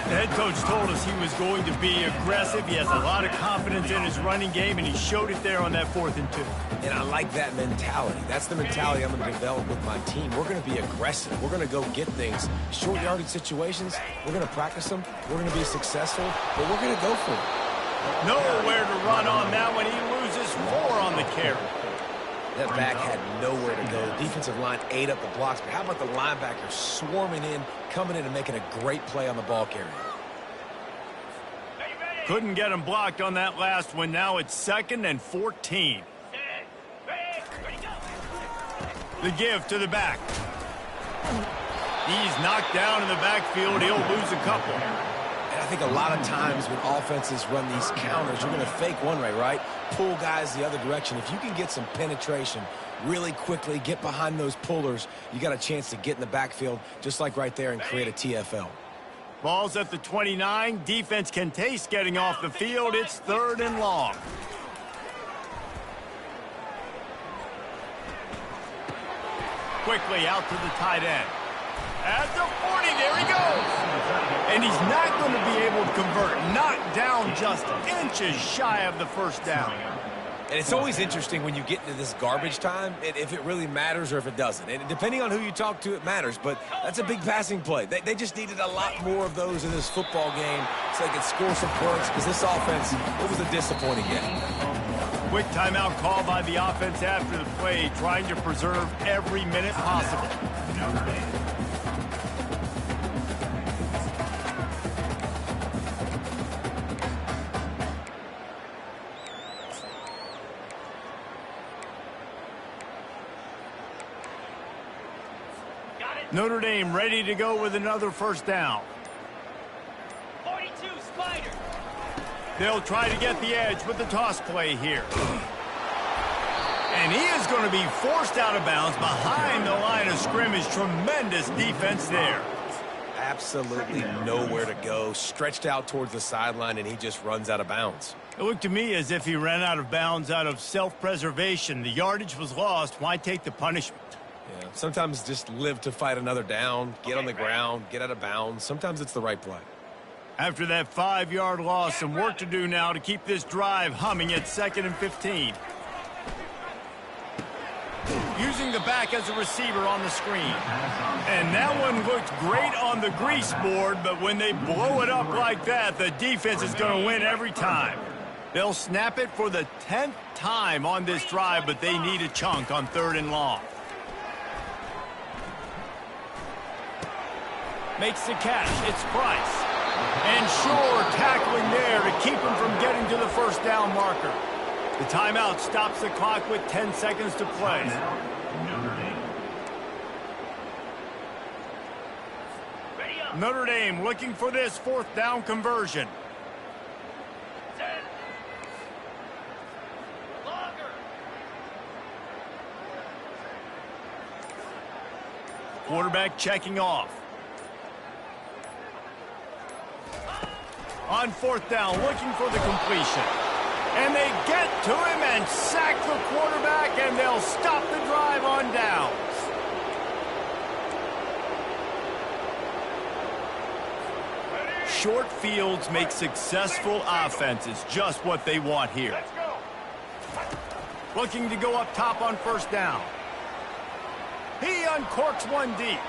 [SPEAKER 1] The head coach told us he was going to be aggressive. He has a lot of confidence in his running game, and he showed it there on that 4th and 2.
[SPEAKER 2] And I like that mentality. That's the mentality I'm going to develop with my team. We're going to be aggressive. We're going to go get things. Short yardage situations, we're going to practice them. We're going to be successful, but we're going to go for it.
[SPEAKER 1] Nowhere to run on that one. He loses 4 on the carry.
[SPEAKER 2] That back had nowhere to go. The defensive line ate up the blocks, but how about the linebacker swarming in, coming in and making a great play on the ball carrier?
[SPEAKER 1] Couldn't get him blocked on that last one. Now it's 2nd and 14. The give to the back. He's knocked down in the backfield. He'll lose a couple.
[SPEAKER 2] And I I think a lot of times when offenses run these counters, you're going to fake one way, right? Pull guys the other direction. If you can get some penetration really quickly, get behind those pullers, you got a chance to get in the backfield just like right there and create a TFL.
[SPEAKER 1] Ball's at the 29. Defense can taste getting off the field. It's 3rd and long. Quickly out to the tight end. At the 40, there he goes. And he's not going to be able to convert. Knocked down just inches shy of the first down.
[SPEAKER 2] And it's always interesting when you get into this garbage time, if it really matters or if it doesn't. And depending on who you talk to, it matters. But that's a big passing play. They just needed a lot more of those in this football game so they could score some points because this offense, it was a disappointing game.
[SPEAKER 1] Quick timeout call by the offense after the play, trying to preserve every minute possible. Notre Dame ready to go with another first down.
[SPEAKER 3] 42, Spider.
[SPEAKER 1] They'll try to get the edge with the toss play here. And he is going to be forced out of bounds behind the line of scrimmage. Tremendous defense there.
[SPEAKER 2] Absolutely nowhere to go. Stretched out towards the sideline, and he just runs out of bounds.
[SPEAKER 1] It looked to me as if he ran out of bounds out of self-preservation. The yardage was lost. Why take the punishment?
[SPEAKER 2] Yeah, sometimes just live to fight another down, get on the ground, get out of bounds. Sometimes it's the right play.
[SPEAKER 1] After that 5-yard loss, some work to do now to keep this drive humming at 2nd and 15. Using the back as a receiver on the screen. And that one looked great on the grease board, but when they blow it up like that, the defense is going to win every time. They'll snap it for the 10th time on this drive, but they need a chunk on 3rd and long. Makes the catch. It's Price. And sure, tackling there to keep him from getting to the first down marker. The timeout stops the clock with 10 seconds to play. Notre Dame looking for this 4th down conversion. Quarterback checking off. On 4th down, looking for the completion. And they get to him and sack the quarterback, and they'll stop the drive on downs. Short fields make successful offenses just what they want here. Looking to go up top on 1st down. He uncorks one deep.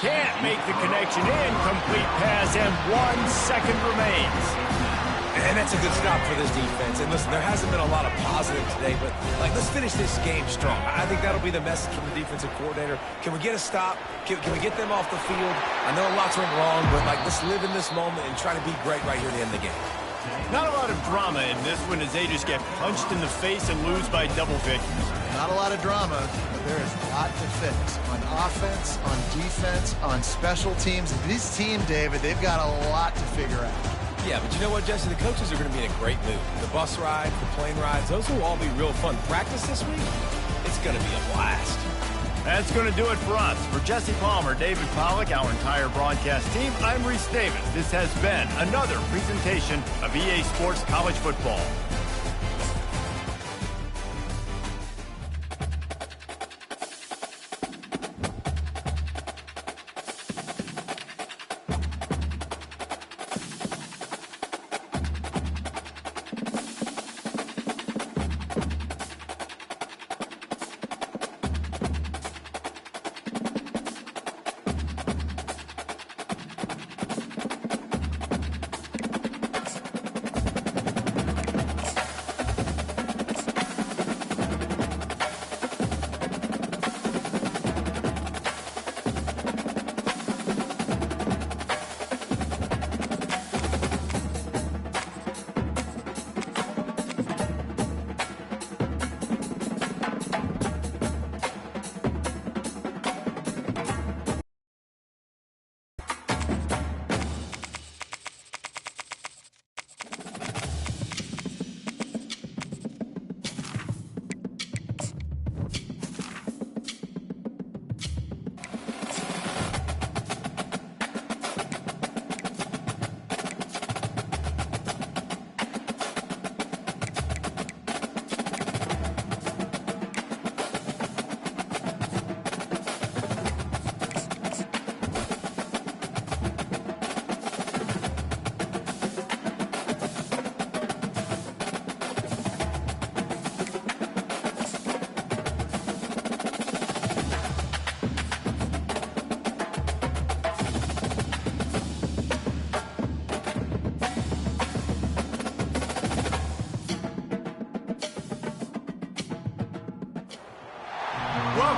[SPEAKER 1] Can't make the connection. Incomplete pass, and 1 second remains.
[SPEAKER 2] And that's a good stop for this defense. And listen, there hasn't been a lot of positive today, but let's finish this game strong. I think that'll be the message from the defensive coordinator. Can we get a stop? Can we get them off the field? I know lots went wrong, but let's live in this moment and try to be great right here at the end of the game.
[SPEAKER 1] Not a lot of drama in this one as they just get punched in the face and lose by double figures.
[SPEAKER 4] Not a lot of drama, but there is a lot to fix on offense, on defense, on special teams. This team, David, they've got a lot to figure out.
[SPEAKER 2] Yeah, but you know what, Jesse? The coaches are going to be in a great mood. The bus ride, the plane rides, those will all be real fun. Practice this week, it's going to be a blast.
[SPEAKER 1] That's going to do it for us. For Jesse Palmer, David Pollack, our entire broadcast team, I'm Reese Davis. This has been another presentation of EA Sports College Football.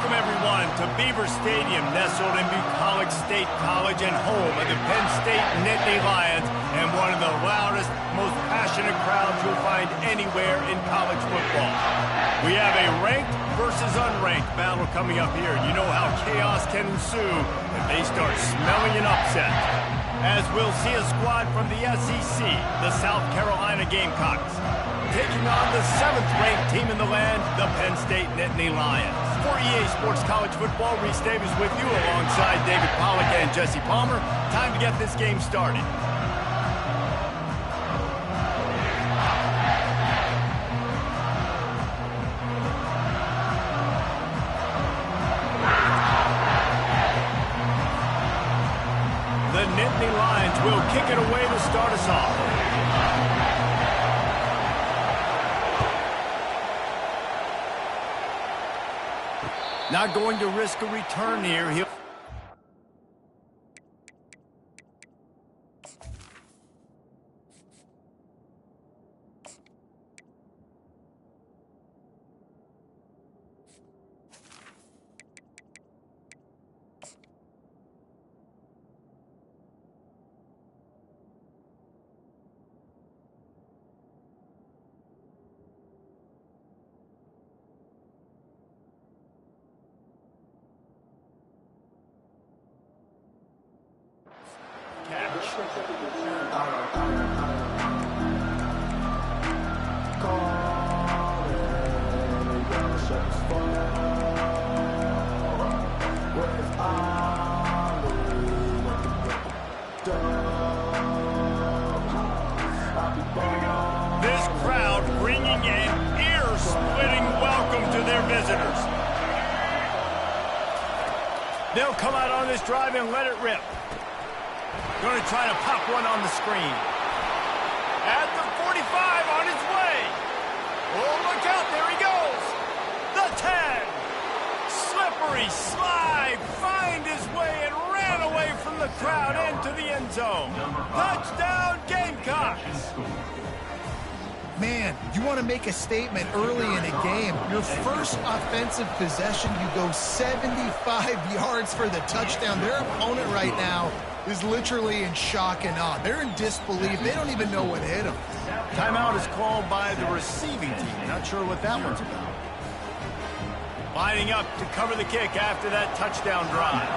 [SPEAKER 1] Welcome, everyone, to Beaver Stadium, nestled in Bucolic State College and home of the Penn State Nittany Lions, and one of the loudest, most passionate crowds you'll find anywhere in college football. We have a ranked versus unranked battle coming up here. You know how chaos can ensue if they start smelling an upset. As we'll see a squad from the SEC, the South Carolina Gamecocks, taking on the 7th-ranked team in the land, the Penn State Nittany Lions. For EA Sports College Football, Reese Davis with you alongside David Pollack and Jesse Palmer. Time to get this game started. The Nittany Lions will kick it away to start us off. Not going to risk a return here. This crowd bringing an ear-splitting welcome to their visitors. They'll come out on this drive and let it rip. Going to try to pop one on the screen. At the 45, on his way. Oh, look out, there he goes. The 10. Slippery slide, find his way and ran away from the crowd into the end zone. Touchdown, Gamecocks.
[SPEAKER 4] Man, you want to make a statement early in a game. Your first offensive possession, you go 75 yards for the touchdown. Their opponent right now is literally in shock and awe. They're in disbelief. They don't even know what hit them.
[SPEAKER 1] Timeout is called by the receiving team. Not sure what that one's about. Lining up to cover the kick after that touchdown drive.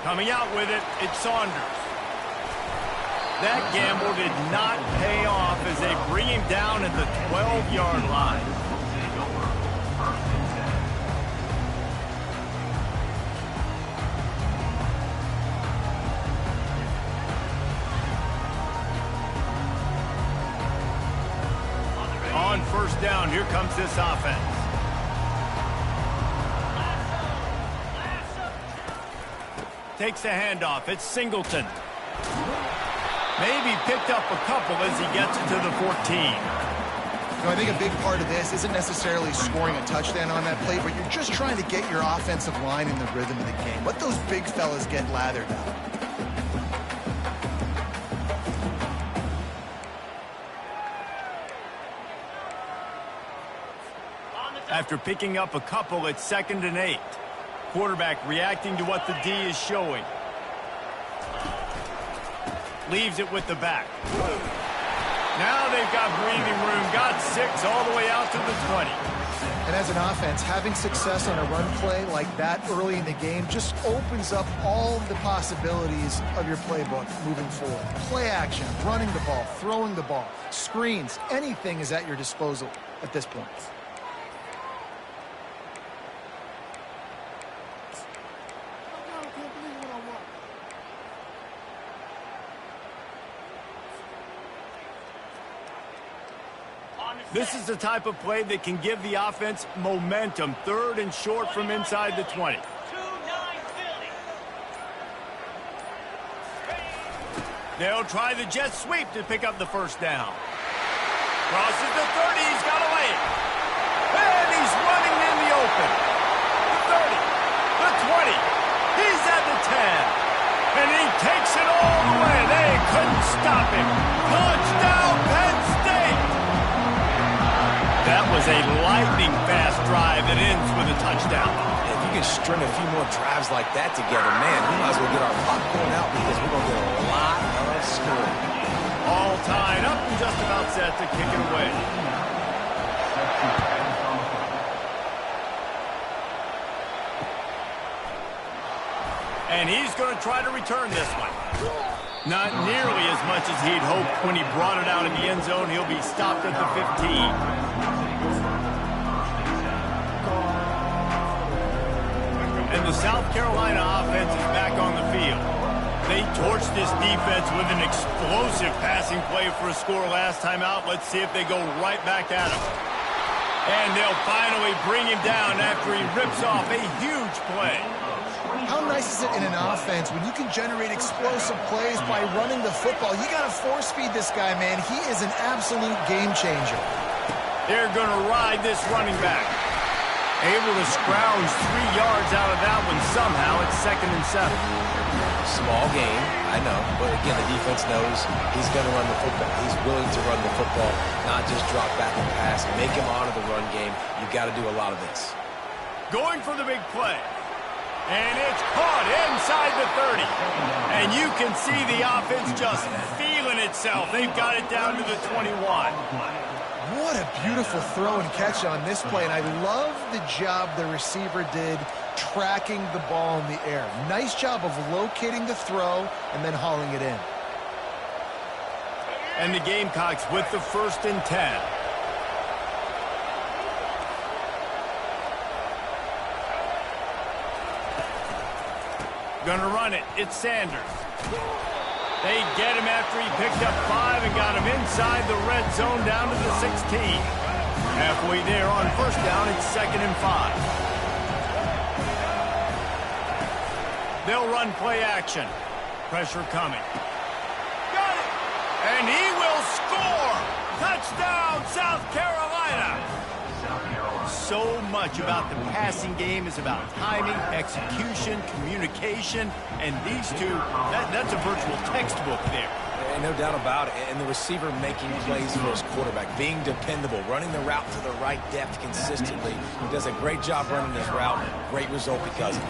[SPEAKER 1] Coming out with it, it's Saunders. That gamble did not pay off as they bring him down at the 12-yard line. On first down, here comes this offense. Takes a handoff. It's Singleton. Maybe picked up a couple as he gets it to the 14.
[SPEAKER 4] I think a big part of this isn't necessarily scoring a touchdown on that play, but you're just trying to get your offensive line in the rhythm of the game. Let those big fellas get lathered up.
[SPEAKER 1] After picking up a couple, it's 2nd and 8. Quarterback reacting to what the D is showing. Leaves it with the back. Now they've got breathing room. Got 6 all the way out to the 20.
[SPEAKER 4] And as an offense, having success on a run play like that early in the game just opens up all the possibilities of your playbook moving forward. Play action, running the ball, throwing the ball, screens, anything is at your disposal at this point.
[SPEAKER 1] This is the type of play that can give the offense momentum. 3rd and short from inside the 20. They'll try the jet sweep to pick up the first down. Crosses the 30, he's got a lane. And he's running in the open. The 30, the 20, he's at the 10. And he takes it all the way. They couldn't stop him. Touchdown, Penn State! a lightning-fast drive that ends with a touchdown.
[SPEAKER 2] If you can string a few more drives like that together, man, we might as well get our popcorn out because we're going to get a lot of scoring.
[SPEAKER 1] All tied up and just about set to kick it away. And he's going to try to return this one. Not nearly as much as he'd hoped when he brought it out in the end zone. He'll be stopped at the 15. And the South Carolina offense is back on the field. They torched this defense with an explosive passing play for a score last time out. Let's see if they go right back at him. And they'll finally bring him down after he rips off a huge play.
[SPEAKER 4] How nice is it in an offense when you can generate explosive plays by running the football? You got to force feed this guy, man. He is an absolute game changer.
[SPEAKER 1] They're going to ride this running back. Able to scrounge 3 yards out of that one somehow. It's 2nd and 7.
[SPEAKER 2] Small game, I know, but again, the defense knows he's going to run the football. He's willing to run the football, not just drop back and pass, make him honor the run game. You've got to do a lot of this.
[SPEAKER 1] Going for the big play. And it's caught inside the 30. And you can see the offense just feeling itself. They've got it down to the 21.
[SPEAKER 4] What a beautiful throw and catch on this play. And I love the job the receiver did tracking the ball in the air. Nice job of locating the throw and then hauling it in.
[SPEAKER 1] And the Gamecocks with the 1st and 10. Gonna run it. It's Sanders. They get him after he picked up 5 and got him inside the red zone down to the 16. Halfway there on 1st down, it's 2nd and 5. They'll run play action. Pressure coming. Got it! And he will score! Touchdown, South Carolina! So much about the passing game is about timing, execution, communication, and these two, that's a virtual textbook there.
[SPEAKER 2] And no doubt about it. And the receiver making plays for his quarterback, being dependable, running the route to the right depth consistently. He does a great job running this route. Great result because of it.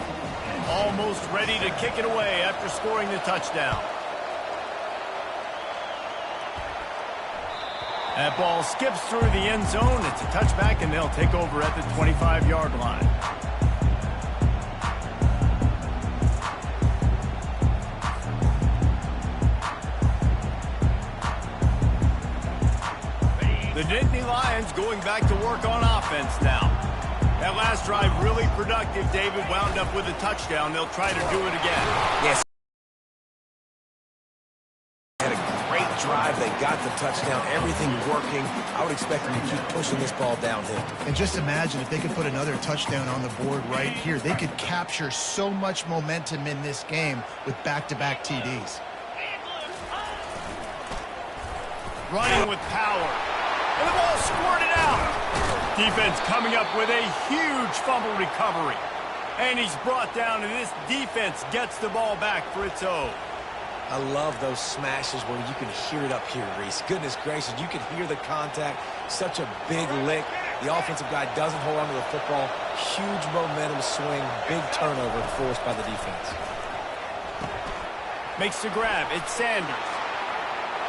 [SPEAKER 1] Almost ready to kick it away after scoring the touchdown. That ball skips through the end zone. It's a touchback, and they'll take over at the 25-yard line. The Nittany Lions going back to work on offense now. That last drive really productive. David wound up with a touchdown. They'll try to do it again.
[SPEAKER 2] Yes. Drive, they got the touchdown, everything working. I would expect them to keep pushing this ball downhill.
[SPEAKER 4] And just imagine if they could put another touchdown on the board right here. They could capture so much momentum in this game with back-to-back TDs.
[SPEAKER 1] Running with power. And the ball squirted out. Defense coming up with a huge fumble recovery. And he's brought down, and this defense gets the ball back for its own.
[SPEAKER 2] I love those smashes where you can hear it up here, Reese. Goodness gracious, you can hear the contact. Such a big lick. The offensive guy doesn't hold on to the football. Huge momentum swing, big turnover forced by the defense.
[SPEAKER 1] Makes the grab. It's Sanders.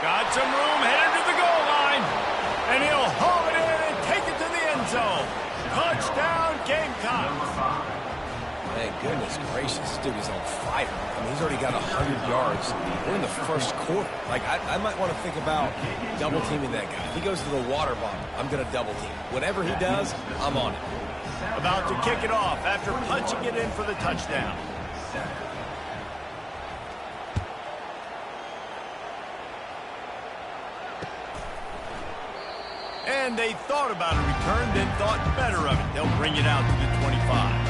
[SPEAKER 1] Got some room, headed to the goal line. And he'll haul it in and take it to the end zone. Touchdown, Gamecocks.
[SPEAKER 2] Man, goodness gracious, this dude is on fire. I mean, he's already got 100 yards. We're in the 1st quarter. Like, I might want to think about double-teaming that guy. If he goes to the water bottle, I'm going to double-team. Whatever he does, I'm on it.
[SPEAKER 1] About to kick it off after punching it in for the touchdown. And they thought about a return, then thought better of it. They'll bring it out to the 25.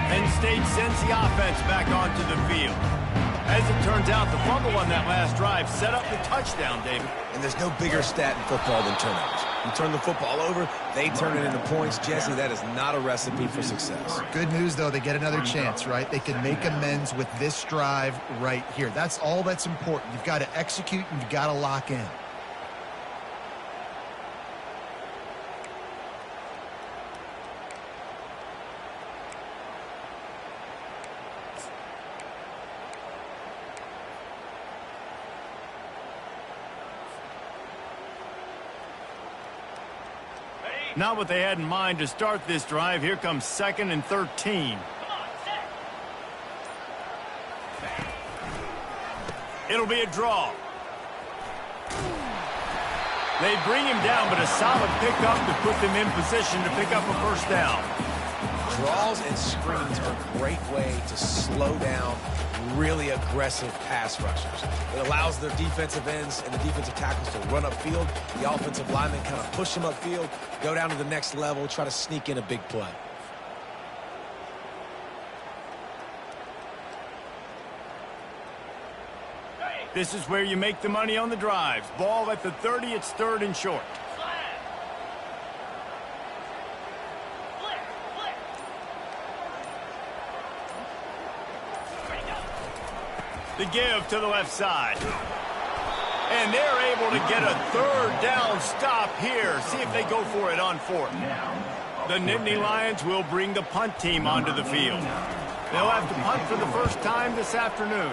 [SPEAKER 1] Penn State sends the offense back onto the field. As it turns out the fumble on that last drive set up the touchdown, David.
[SPEAKER 2] And there's no bigger stat in football than turnovers. You turn the football over, they turn it into points. Jesse, that is not a recipe for success.
[SPEAKER 4] Good news, though, they get another chance, right? They can make amends with this drive right here. That's all that's important. You've got to execute and you've got to lock in.
[SPEAKER 1] Not what they had in mind to start this drive. Here comes 2nd and 13. It'll be a draw. They bring him down, but a solid pickup to put them in position to pick up a first down.
[SPEAKER 2] Draws and screens are a great way to slow down really aggressive pass rushers. It allows their defensive ends and the defensive tackles to run upfield. The offensive linemen kind of push them upfield, go down to the next level, try to sneak in a big play.
[SPEAKER 1] This is where you make the money on the drives. Ball at the 30, it's 3rd and short. The give to the left side. And they're able to get a 3rd down stop here. See if they go for it on 4th. The Nittany Lions will bring the punt team onto the field. They'll have to punt for the first time this afternoon.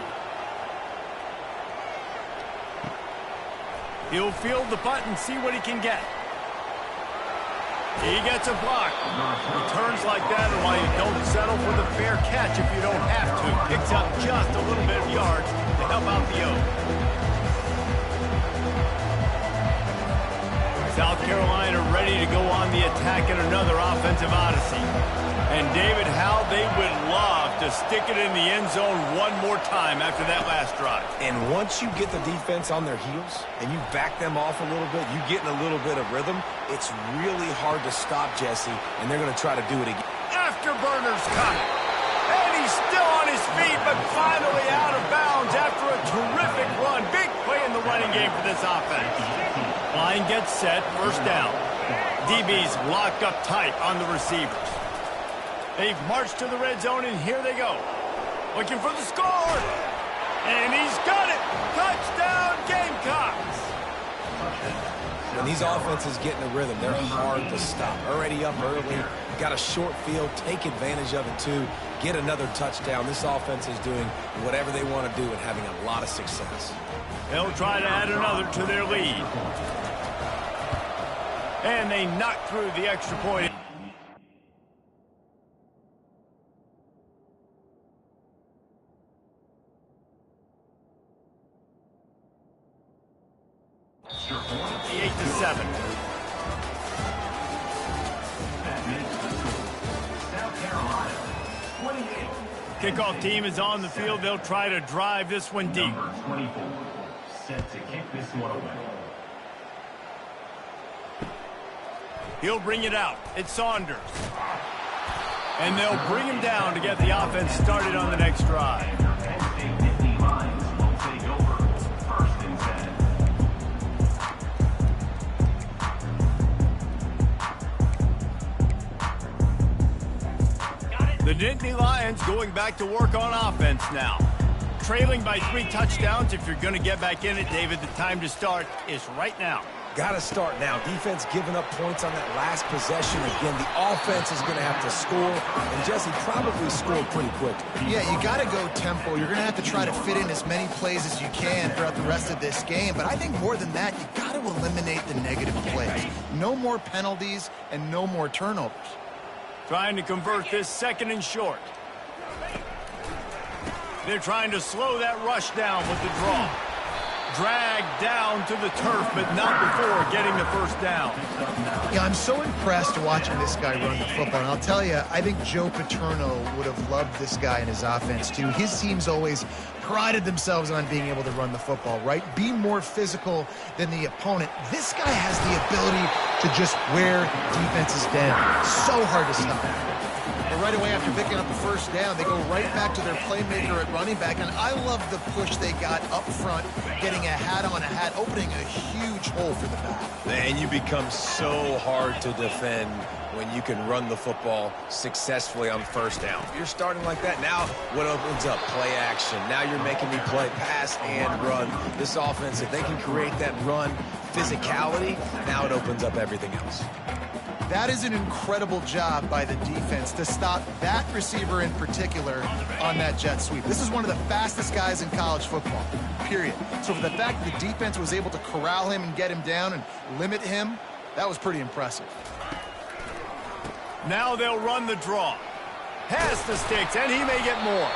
[SPEAKER 1] He'll field the punt and see what he can get. He gets a block. Returns like that, and while you don't settle for the fair catch if you don't have to, picks up just a little bit of yards to help out the O. South Carolina ready to go on the attack in another offensive odyssey. And David, how they would love to stick it in the end zone one more time after that last drive.
[SPEAKER 2] And once you get the defense on their heels and you back them off a little bit, you get in a little bit of rhythm, it's really hard to stop, Jesse, and they're going to try to do it again.
[SPEAKER 1] Afterburner's coming. And he's still on his feet, but finally out of bounds after a terrific run. Big play in the running game for this offense. Line gets set, first down. DB's locked up tight on the receivers. They've marched to the red zone, and here they go. Looking for the score. And he's got it. Touchdown, Gamecocks.
[SPEAKER 2] When these offenses get in a rhythm, they're hard to stop. Already up early, got a short field, take advantage of it too, get another touchdown. This offense is doing whatever they want to do and having a lot of success.
[SPEAKER 1] They'll try to add another to their lead. And they knock through the extra point.
[SPEAKER 5] Extra point.
[SPEAKER 1] 8-7.
[SPEAKER 5] That makes the score. South Carolina, 28.
[SPEAKER 1] Kickoff team is on the field. They'll try to drive this one deep.
[SPEAKER 5] Number 24, set to kick this one away.
[SPEAKER 1] He'll bring it out. It's Saunders. And they'll bring him down to get the offense started on the next drive.
[SPEAKER 5] Penn State Nittany Lions will take over 1st and 10.
[SPEAKER 1] The Nittany Lions going back to work on offense now. Trailing by 3 touchdowns. If you're going to get back in it, David, the time to start is right now.
[SPEAKER 2] Got to start now. Defense giving up points on that last possession. Again, the offense is going to have to score, and Jesse probably scored pretty quick.
[SPEAKER 4] Yeah, you got to go tempo. You're going to have to try to fit in as many plays as you can throughout the rest of this game. But I think more than that, you got to eliminate the negative plays. No more penalties and no more turnovers.
[SPEAKER 1] Trying to convert this 2nd and short. They're trying to slow that rush down with the draw. Dragged down to the turf, but not before getting the first down.
[SPEAKER 4] Yeah, I'm so impressed watching this guy run the football. And I'll tell you, I think Joe Paterno would have loved this guy in his offense, too. His teams always prided themselves on being able to run the football, right? Be more physical than the opponent. This guy has the ability to just wear defenses down. So hard to stop. And right away after picking up the first down, they go right back to their playmaker at running back. And I love the push they got up front, getting a hat on a hat, opening a huge hole for the back.
[SPEAKER 2] Man, you become so hard to defend when you can run the football successfully on first down. If you're starting like that, now what opens up? Play action. Now you're making me play pass and run. This offense, if they can create that run physicality, now it opens up everything else.
[SPEAKER 4] That is an incredible job by the defense to stop that receiver in particular on that jet sweep. This is one of the fastest guys in college football, period. So for the fact that the defense was able to corral him and get him down and limit him, that was pretty impressive.
[SPEAKER 1] Now they'll run the draw. Pass the sticks, and he may get more.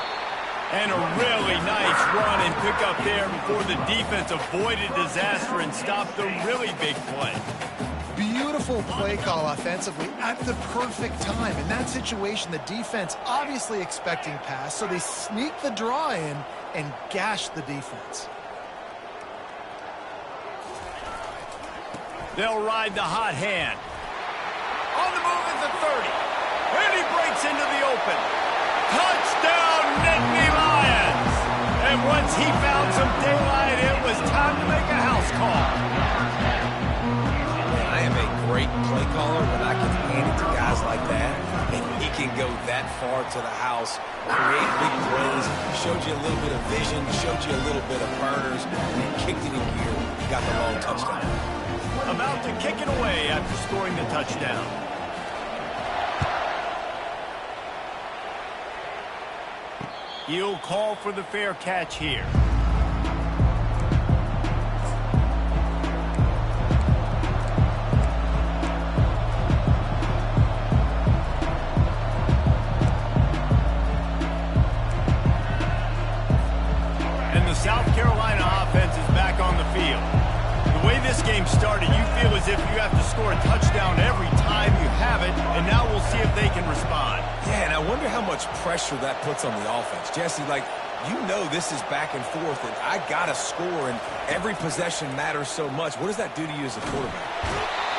[SPEAKER 1] And a really nice run and pick up there before the defense avoided disaster and stopped the really big play.
[SPEAKER 4] Beautiful play call offensively at the perfect time. In that situation, the defense obviously expecting pass, so they sneak the draw in and gash the defense.
[SPEAKER 1] They'll ride the hot hand. On the move at the 30. And he breaks into the open. Touchdown, Nittany Lions! And once he found some daylight, it was time to make a house call.
[SPEAKER 2] I am a great play caller when I can hand it to guys like that. And he can go that far to the house, create big plays, showed you a little bit of vision, showed you a little bit of burners, and then kicked it in gear. Got the long touchdown.
[SPEAKER 1] About to kick it away after scoring the touchdown. He'll call for the fair catch here. And the South Carolina offense is back on the field. The way this game started, you feel as if you have to score a touchdown every time you have it, and now we'll see if they can respond.
[SPEAKER 2] Yeah, and I wonder how much pressure that puts on the offense. Jesse, like, you know this is back and forth, and I got to score, and every possession matters so much. What does that do to you as a quarterback?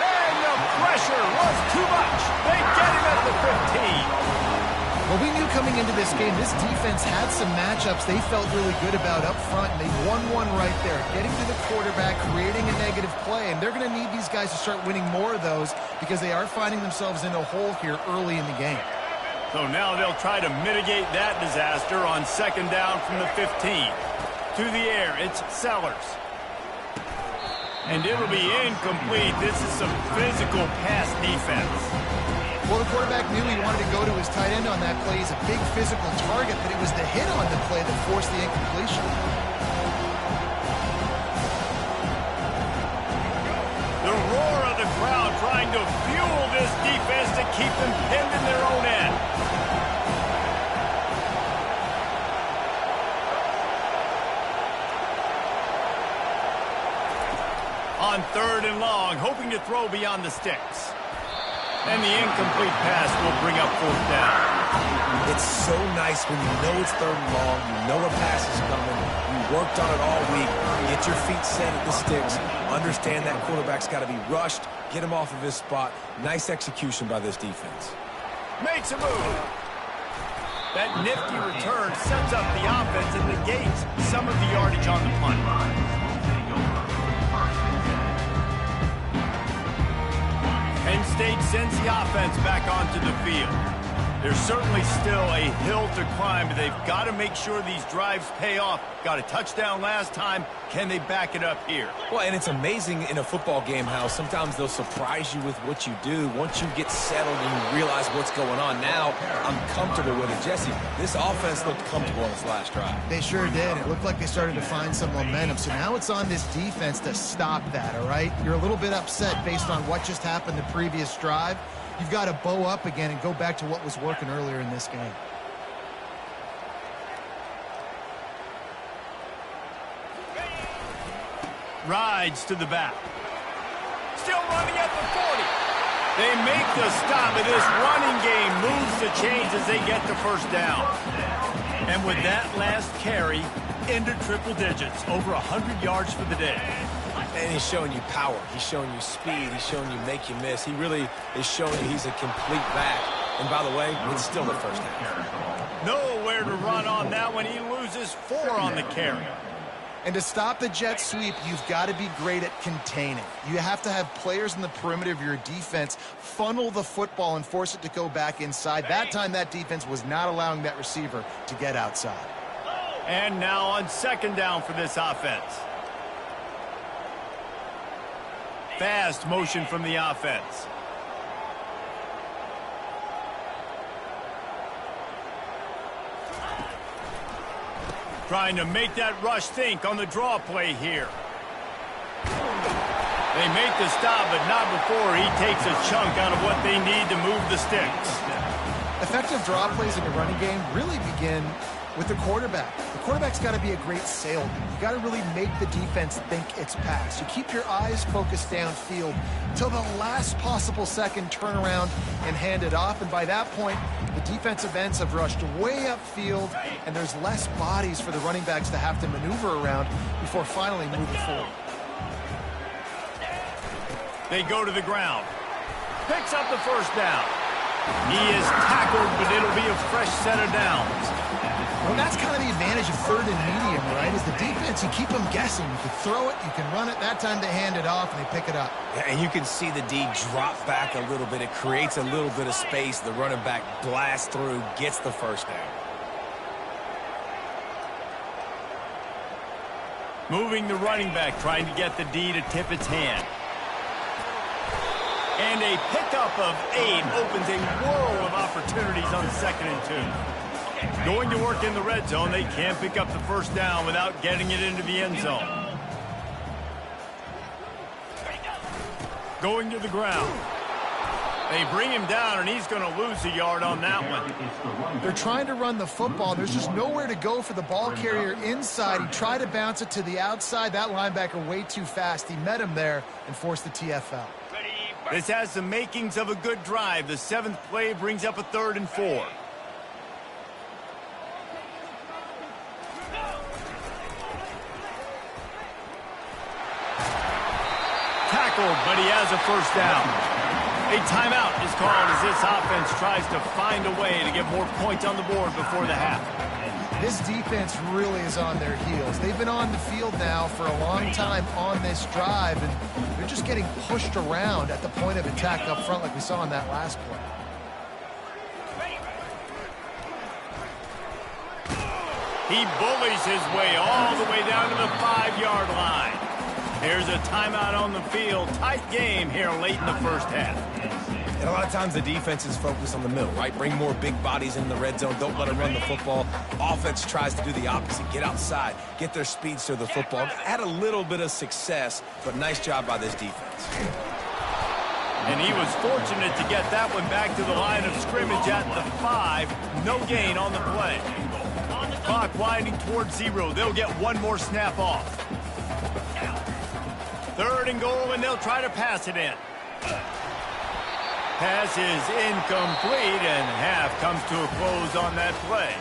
[SPEAKER 1] And the pressure was too much. They get him at the 15.
[SPEAKER 4] Well, we knew coming into this game, this defense had some matchups they felt really good about up front, and they won one right there, getting to the quarterback, creating a negative play, and they're going to need these guys to start winning more of those because they are finding themselves in a hole here early in the game.
[SPEAKER 1] So now they'll try to mitigate that disaster on second down from the 15. To the air, it's Sellers. And it'll be incomplete. This is some physical pass defense.
[SPEAKER 4] Well, the quarterback knew he wanted to go to his tight end on that play. He's a big physical target, but it was the hit on the play that forced the incompletion.
[SPEAKER 1] The roar of the crowd trying to fuel this defense to keep them pinned in their own end. On third and long, hoping to throw beyond the sticks. And the incomplete pass will bring up fourth down.
[SPEAKER 2] It's so nice when you know it's third and long, you know a pass is coming, you worked on it all week, get your feet set at the sticks, understand that quarterback's got to be rushed, get him off of his spot. Nice execution by this defense.
[SPEAKER 1] Makes a move. That nifty return sets up the offense and negates some of the yardage on the punt. Penn State sends the offense back onto the field. There's certainly still a hill to climb, but they've got to make sure these drives pay off. Got a touchdown last time. Can they back it up here?
[SPEAKER 2] Well, and it's amazing in a football game how sometimes they'll surprise you with what you do. Once you get settled and you realize what's going on, now I'm comfortable with it. Jesse, this offense looked comfortable on its last drive.
[SPEAKER 4] They sure did. It looked like they started to find some momentum. So now it's on this defense to stop that, all right? You're a little bit upset based on what just happened the previous drive. You've got to bow up again and go back to what was working earlier in this game.
[SPEAKER 1] Rides to the back. Still running at the 40. They make the stop, and this running game moves the chains as they get the first down. And with that last carry, into triple digits, over 100 yards for the day.
[SPEAKER 2] And he's showing you power. He's showing you speed. He's showing you make you miss. He really is showing you he's a complete back. And by the way, it's still the first half.
[SPEAKER 1] Nowhere to run on that one. He loses 4 on the carry.
[SPEAKER 4] And to stop the jet sweep, you've got to be great at containing. You have to have players in the perimeter of your defense funnel the football and force it to go back inside. That time, that defense was not allowing that receiver to get outside.
[SPEAKER 1] And now on 2nd down for this offense. Fast motion from the offense. Trying to make that rush think on the draw play here. They make the stop, but not before he takes a chunk out of what they need to move the sticks.
[SPEAKER 4] Effective draw plays in the running game really begin with the quarterback. The quarterback's got to be a great salesman. You got to really make the defense think it's pass. You keep your eyes focused downfield till the last possible second, turn around and hand it off. And by that point, the defensive ends have rushed way upfield, and there's less bodies for the running backs to have to maneuver around before finally moving forward.
[SPEAKER 1] They go to the ground. Picks up the first down. He is tackled, but it'll be a fresh set of downs.
[SPEAKER 4] Well, that's kind of the advantage of 3rd and medium, right? Is the defense, you keep them guessing. You can throw it, you can run it. That time they hand it off and they pick it up.
[SPEAKER 2] And you can see the D drop back a little bit. It creates a little bit of space. The running back blasts through, gets the first down.
[SPEAKER 1] Moving the running back, trying to get the D to tip its hand. And a pickup of 8 opens a whirl of opportunities on 2nd and 2. Going to work in the red zone, they can't pick up the first down without getting it into the end zone. Going to the ground. They bring him down, and he's going to lose a yard on that one.
[SPEAKER 4] They're trying to run the football. There's just nowhere to go for the ball carrier inside. He tried to bounce it to the outside. That linebacker way too fast. He met him there and forced the TFL.
[SPEAKER 1] This has the makings of a good drive. The 7th play brings up a 3rd and 4. Tackled, but he has a first down. A timeout is called as this offense tries to find a way to get more points on the board before the half.
[SPEAKER 4] This defense really is on their heels. They've been on the field now for a long time on this drive, and they're just getting pushed around at the point of attack up front like we saw in that last play.
[SPEAKER 1] He bullies his way all the way down to the 5-yard line. Here's a timeout on the field. Tight game here late in the first half.
[SPEAKER 2] And a lot of times the defense is focused on the middle, right? Bring more big bodies in the red zone. Don't let them run the football. Offense tries to do the opposite. Get outside. Get their speeds to the football. Had a little bit of success, but nice job by this defense.
[SPEAKER 1] And he was fortunate to get that one back to the line of scrimmage at the 5. No gain on the play. Clock winding towards 0. They'll get one more snap off. 3rd and goal, and they'll try to pass it in. Pass is incomplete, and half comes to a close on that play.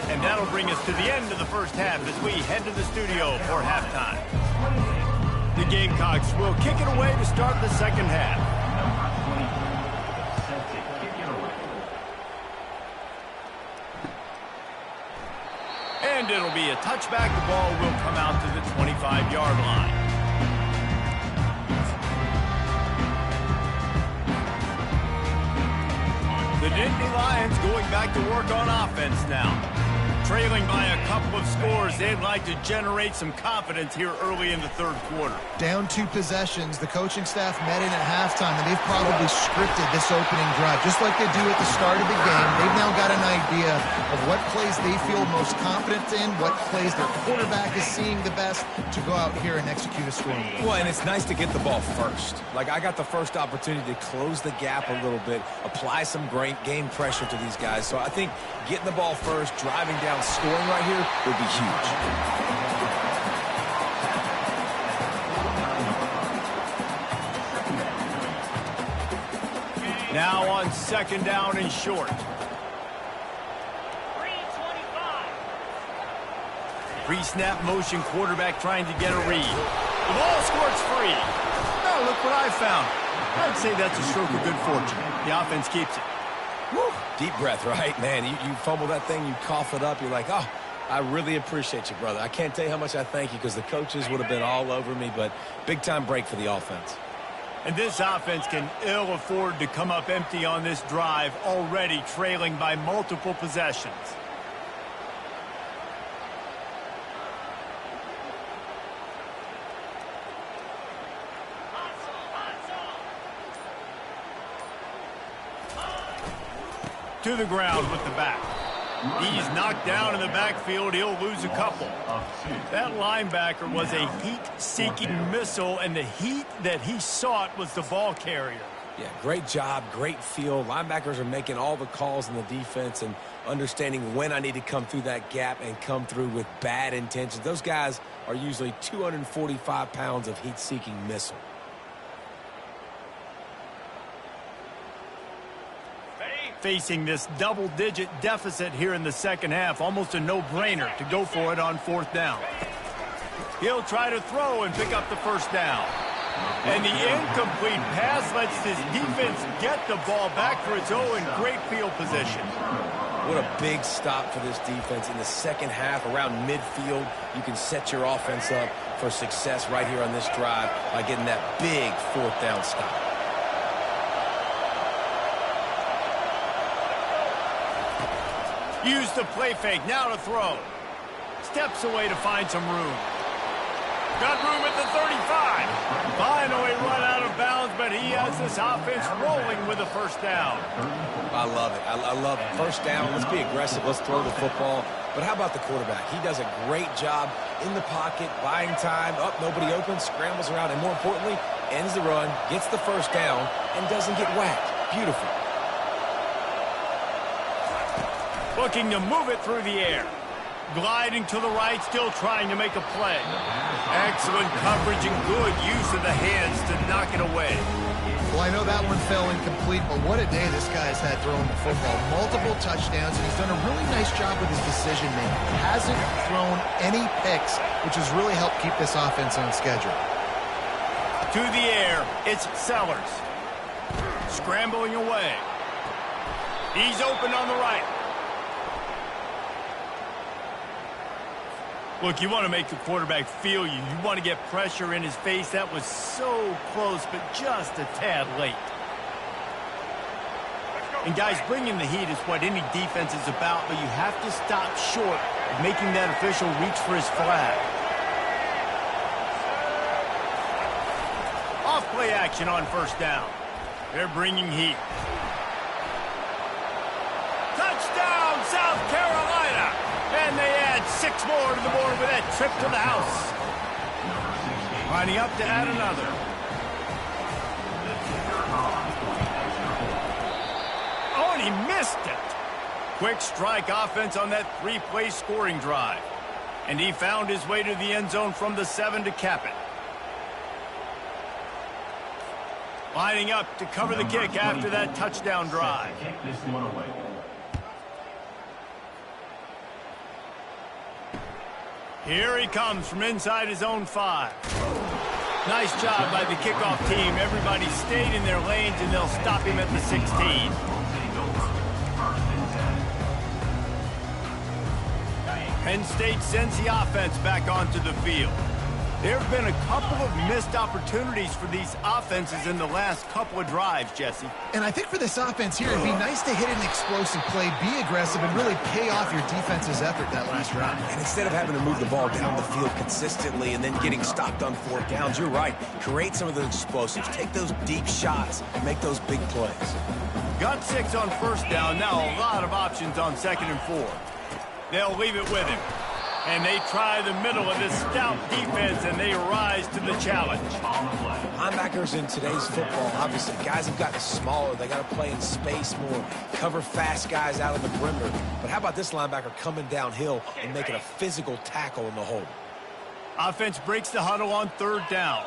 [SPEAKER 1] And that'll bring us to the end of the first half as we head to the studio for halftime. The Gamecocks will kick it away to start the second half. And it'll be a touchback. The ball will come out to the 25-yard line. The Nittany Lions going back to work on offense now. Trailing by a couple of scores, they'd like to generate some confidence here early in the 3rd quarter.
[SPEAKER 4] Down 2 possessions, the coaching staff met in at halftime, and they've probably scripted this opening drive. Just like they do at the start of the game, they've now got an idea of what plays they feel most confident in, what plays their quarterback is seeing the best to go out here and execute a scoring goal.
[SPEAKER 2] Well, and it's nice to get the ball first. Like, I got the first opportunity to close the gap a little bit, apply some great game pressure to these guys. So I think getting the ball first, driving down, scoring right here would be huge.
[SPEAKER 1] Now on 2nd down and short.
[SPEAKER 3] 3:25.
[SPEAKER 1] Pre-snap motion, quarterback trying to get a read. The ball squirts free. Now look what I found. I'd say that's a stroke of good fortune. The offense keeps it.
[SPEAKER 2] Whew, deep breath, right? Man, you fumble that thing, you cough it up, you're like, oh, I really appreciate you, brother. I can't tell you how much I thank you because the coaches would have been all over me, but big-time break for the offense.
[SPEAKER 1] And this offense can ill afford to come up empty on this drive, already trailing by multiple possessions. To the ground with the back. He's knocked down in the backfield. He'll lose a couple. That linebacker was a heat-seeking missile, and the heat that he sought was the ball carrier.
[SPEAKER 2] Yeah, great job, great feel. Linebackers are making all the calls in the defense and understanding when I need to come through that gap and come through with bad intentions. Those guys are usually 245 pounds of heat-seeking missile.
[SPEAKER 1] Facing this double-digit deficit here in the second half, almost a no-brainer to go for it on fourth down. He'll try to throw and pick up the first down. And the incomplete pass lets this defense get the ball back for its own great field position.
[SPEAKER 2] What a big stop for this defense in the second half around midfield. You can set your offense up for success right here on this drive by getting that big fourth down stop.
[SPEAKER 1] Use the play fake, now to throw. Steps away to find some room. Got room at the 35. Finally run out of bounds, but he has this offense rolling with a first down.
[SPEAKER 2] I love it. I love it. First down, let's be aggressive, let's throw the football. But how about the quarterback? He does a great job in the pocket, buying time, up, nobody open, scrambles around, and more importantly, ends the run, gets the first down, and doesn't get whacked. Beautiful.
[SPEAKER 1] Looking to move it through the air. Gliding to the right, still trying to make a play. Excellent coverage and good use of the hands to knock it away.
[SPEAKER 4] Well, I know that one fell incomplete, but what a day this guy's had throwing the football. Multiple touchdowns, and he's done a really nice job with his decision-making. Hasn't thrown any picks, which has really helped keep this offense on schedule.
[SPEAKER 1] To the air, it's Sellers. Scrambling away. He's open on the right. Look, you want to make the quarterback feel you. You want to get pressure in his face. That was so close, but just a tad late. And, guys, bringing the heat is what any defense is about, but you have to stop short of making that official reach for his flag. Off-play action on first down. They're bringing heat. Touchdown, South Carolina! And they add 6 more to the board with that trip to the house. Lining up to add another. Oh, and he missed it. Quick strike offense on that 3-play scoring drive. And he found his way to the end zone from the 7 to cap it. Lining up to cover the kick after that touchdown drive. Here he comes from inside his own 5. Nice job by the kickoff team. Everybody stayed in their lanes, and they'll stop him at the 16. Penn State sends the offense back onto the field. There have been a couple of missed opportunities for these offenses in the last couple of drives, Jesse.
[SPEAKER 4] And I think for this offense here, it'd be nice to hit an explosive play, be aggressive, and really pay off your defense's effort that last drive.
[SPEAKER 2] And instead of having to move the ball down the field consistently and then getting stopped on 4th downs, you're right. Create some of those explosives. Take those deep shots and make those big plays.
[SPEAKER 1] Got 6 on first down. Now a lot of options on 2nd and 4. They'll leave it with him. And they try the middle of this stout defense, and they rise to the challenge.
[SPEAKER 2] Linebackers in today's football, obviously, guys have gotten smaller. They got to play in space more, cover fast guys out of the perimeter. But how about this linebacker coming downhill and making a physical tackle in the hole?
[SPEAKER 1] Offense breaks the huddle on 3rd down.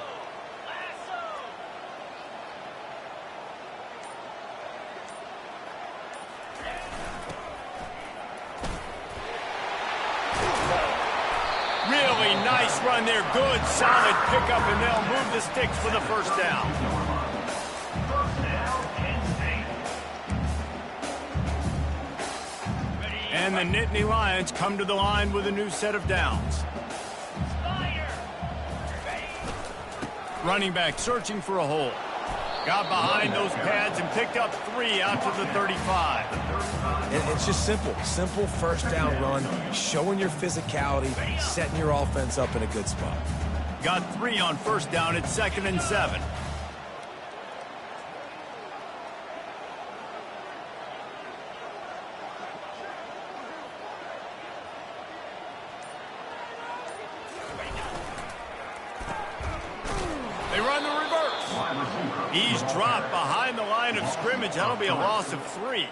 [SPEAKER 1] Really nice run there. Good, solid pickup, and they'll move the sticks for the first down. And the Nittany Lions come to the line with a new set of downs. Running back searching for a hole. Got behind those pads and picked up 3 out to the 35.
[SPEAKER 2] It's just simple. Simple first down run, showing your physicality, setting your offense up in a good spot.
[SPEAKER 1] Got 3 on first down at 2nd and 7. They run the reverse. He's dropped behind the line of scrimmage. That'll be a loss of 3.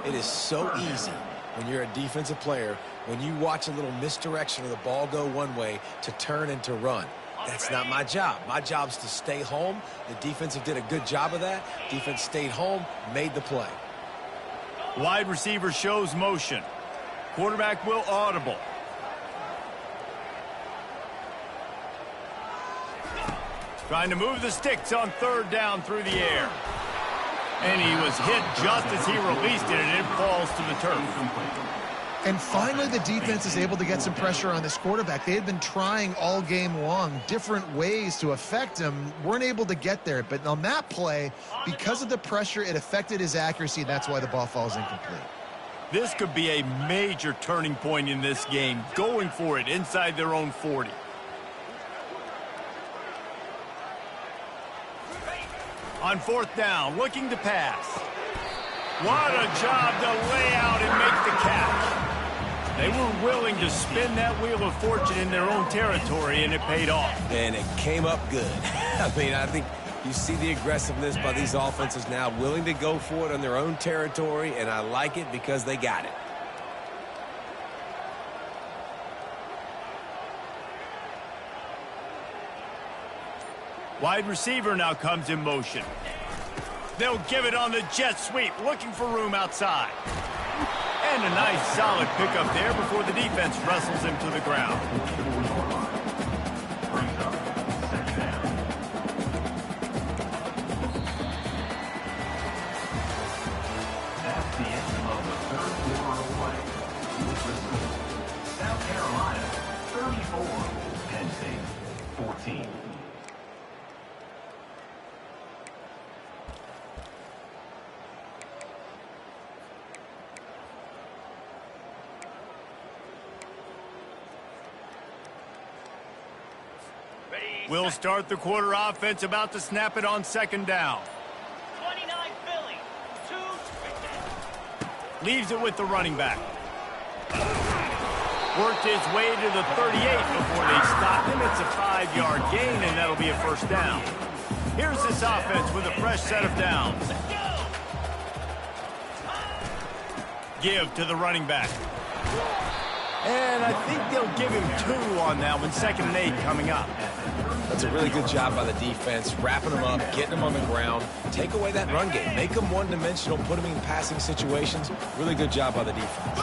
[SPEAKER 2] It is so easy when you're a defensive player, when you watch a little misdirection of the ball go one way to turn and to run. That's not my job. My job is to stay home. The defensive did a good job of that. Defense stayed home, made the play.
[SPEAKER 1] Wide receiver shows motion. Quarterback will audible. Trying to move the sticks on 3rd down through the air. And he was hit just as he released it, and it falls to the turf.
[SPEAKER 4] And finally, the defense is able to get some pressure on this quarterback. They had been trying all game long different ways to affect him. Weren't able to get there. But on that play, because of the pressure, it affected his accuracy. That's why the ball falls incomplete.
[SPEAKER 1] This could be a major turning point in this game. Going for it inside their own 40. On 4th down, looking to pass. What a job to lay out and make the catch. They were willing to spin that wheel of fortune in their own territory, and it paid off.
[SPEAKER 2] And it came up good. I mean, I think you see the aggressiveness by these offenses now, willing to go for it on their own territory, and I like it because they got it.
[SPEAKER 1] Wide receiver now comes in motion. They'll give it on the jet sweep, looking for room outside. And a nice solid pickup there before the defense wrestles him to the ground.
[SPEAKER 5] That's the end of the 3rd quarter of play. With the score, South Carolina 34, Penn State 14.
[SPEAKER 1] We'll start the quarter offense, about to snap it on 2nd down.
[SPEAKER 3] 29 Philly. 2.
[SPEAKER 1] Leaves it with the running back. Worked his way to the 38 before they stopped him. It's a 5-yard gain, and that'll be a 1st down. Here's this offense with a fresh set of downs. Give to the running back. And I think they'll give him 2 on that one. 2nd and 8 coming up.
[SPEAKER 2] That's a really good job by the defense, wrapping them up, getting them on the ground. Take away that run game. Make them one-dimensional, put them in passing situations. Really good job by the defense.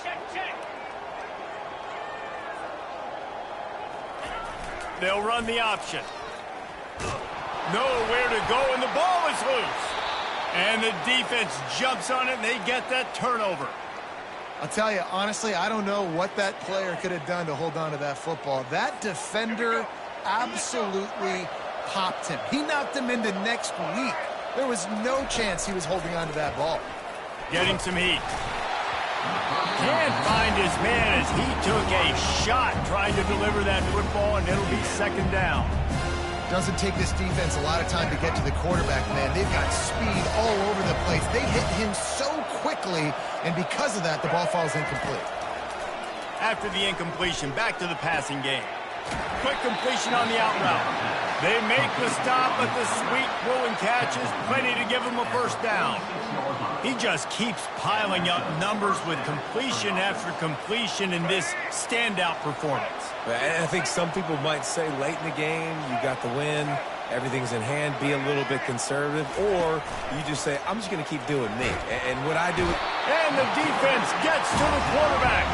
[SPEAKER 3] Check.
[SPEAKER 1] They'll run the option. Nowhere to go, and the ball is loose. And the defense jumps on it, and they get that turnover.
[SPEAKER 4] I'll tell you, honestly, I don't know what that player could have done to hold on to that football. That defender absolutely popped him. He knocked him into next week. There was no chance he was holding on to that ball.
[SPEAKER 1] Getting some heat. Can't find his man as he took a shot trying to deliver that football, and it'll be 2nd down.
[SPEAKER 4] Doesn't take this defense a lot of time to get to the quarterback, man. They've got speed all over the place. They hit him so quickly, and because of that, the ball falls incomplete.
[SPEAKER 1] After the incompletion, back to the passing game. Quick completion on the out route. They make the stop, but the sweet rolling catch is plenty to give him a 1st down. He just keeps piling up numbers with completion after completion in this standout performance.
[SPEAKER 2] I think some people might say late in the game, you got the win, everything's in hand, be a little bit conservative, or you just say, I'm just going to keep doing me. And what I do...
[SPEAKER 1] And the defense gets to the quarterback.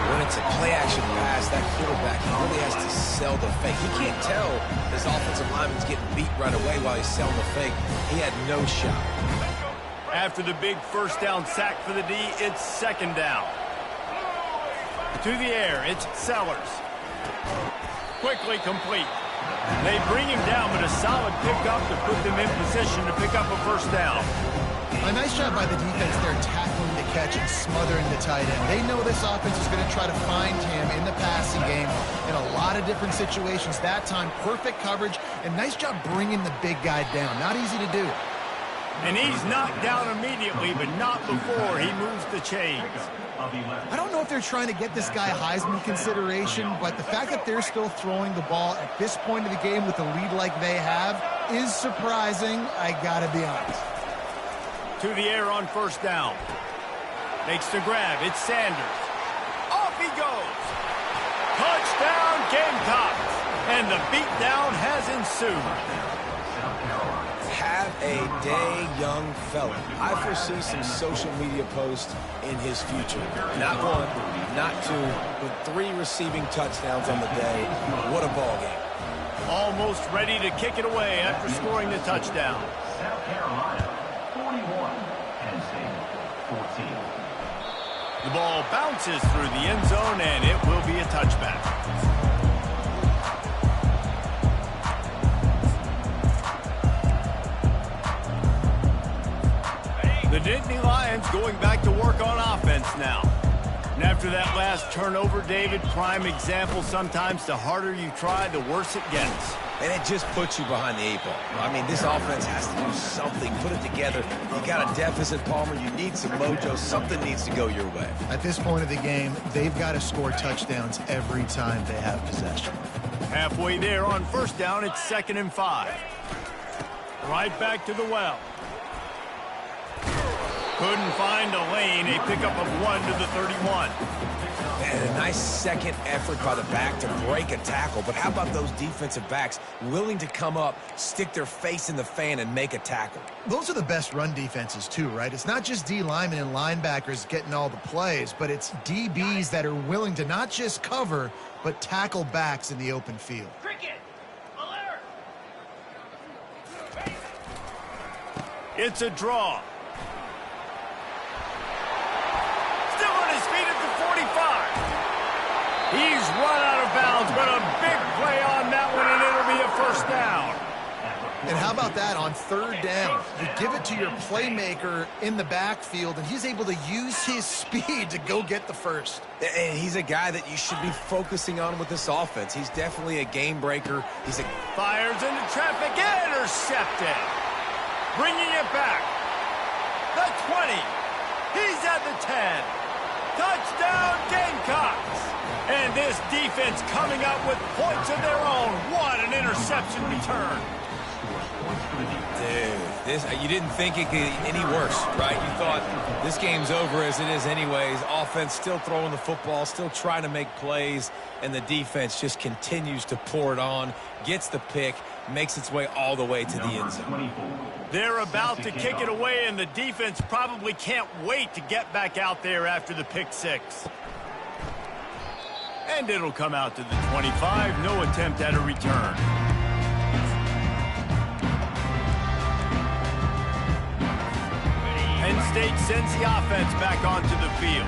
[SPEAKER 2] when it's a play-action pass, that quarterback, he really has to sell the fake. He can't tell his offensive lineman's getting beat right away while he's selling the fake. He had no shot.
[SPEAKER 1] After the big first down sack for the D, it's second down. To the air, it's Sellers. Quickly complete. They bring him down, but a solid pickup to put them in position to pick up a first down.
[SPEAKER 4] A nice job by the defense there, tackling the catch and smothering the tight end. They know this offense is going to try to find him in the passing game in a lot of different situations. That time, perfect coverage, and nice job bringing the big guy down. Not easy to do.
[SPEAKER 1] And he's knocked down immediately, but not before he moves the chains.
[SPEAKER 4] I don't know if they're trying to get this guy Heisman consideration, but the fact that they're still throwing the ball at this point of the game with a lead like they have is surprising, I gotta be honest.
[SPEAKER 1] To the air on first down. Makes the grab. It's Sanders. Off he goes. Touchdown, Gamecocks. And the beatdown has ensued.
[SPEAKER 2] Have a day, young fella. I foresee some social media posts in his future. Not one, not two, but 3 receiving touchdowns on the day. What a ball game.
[SPEAKER 1] Almost ready to kick it away after scoring the touchdown.
[SPEAKER 5] South Carolina, 41. Penn State, 14.
[SPEAKER 1] The ball bounces through the end zone, and it will be a touchback. The Nittany Lions going back to work on offense now. And after that last turnover, David, prime example, sometimes the harder you try, the worse it gets.
[SPEAKER 2] And it just puts you behind the 8 ball. I mean, this offense has to do something, put it together. You got a deficit, Palmer. You need some mojo. Something needs to go your way.
[SPEAKER 4] At this point of the game, they've got to score touchdowns every time they have possession.
[SPEAKER 1] Halfway there on first down, it's 2nd and 5. Right back to the well. Couldn't find a lane, a pickup of 1 to the 31.
[SPEAKER 2] And a nice second effort by the back to break a tackle. But how about those defensive backs willing to come up, stick their face in the fan, and make a tackle?
[SPEAKER 4] Those are the best run defenses too, right? It's not just D linemen and linebackers getting all the plays, but it's DBs that are willing to not just cover, but tackle backs in the open field.
[SPEAKER 3] Cricket, alert!
[SPEAKER 1] It's a draw. Still on his feet at the 45. He's run out of bounds, but a big play on that one, and it'll be a first down.
[SPEAKER 4] And how about that on 3rd down? You give it to your playmaker in the backfield, and he's able to use his speed to go get the first.
[SPEAKER 2] And he's a guy that you should be focusing on with this offense. He's definitely a game breaker. He's a
[SPEAKER 1] Fires into traffic, intercepted. Bringing it back. The 20. He's at the 10. Touchdown, Gamecocks. And this defense coming up with points of their own. What an interception return.
[SPEAKER 2] Dude, you didn't think it could get any worse, right? You thought this game's over as it is anyways. Offense still throwing the football, still trying to make plays, and the defense just continues to pour it on, gets the pick, makes its way all the way to the end zone.
[SPEAKER 1] They're about to kick it away, and the defense probably can't wait to get back out there after the pick six. And it'll come out to the 25. No attempt at a return. Penn State sends the offense back onto the field.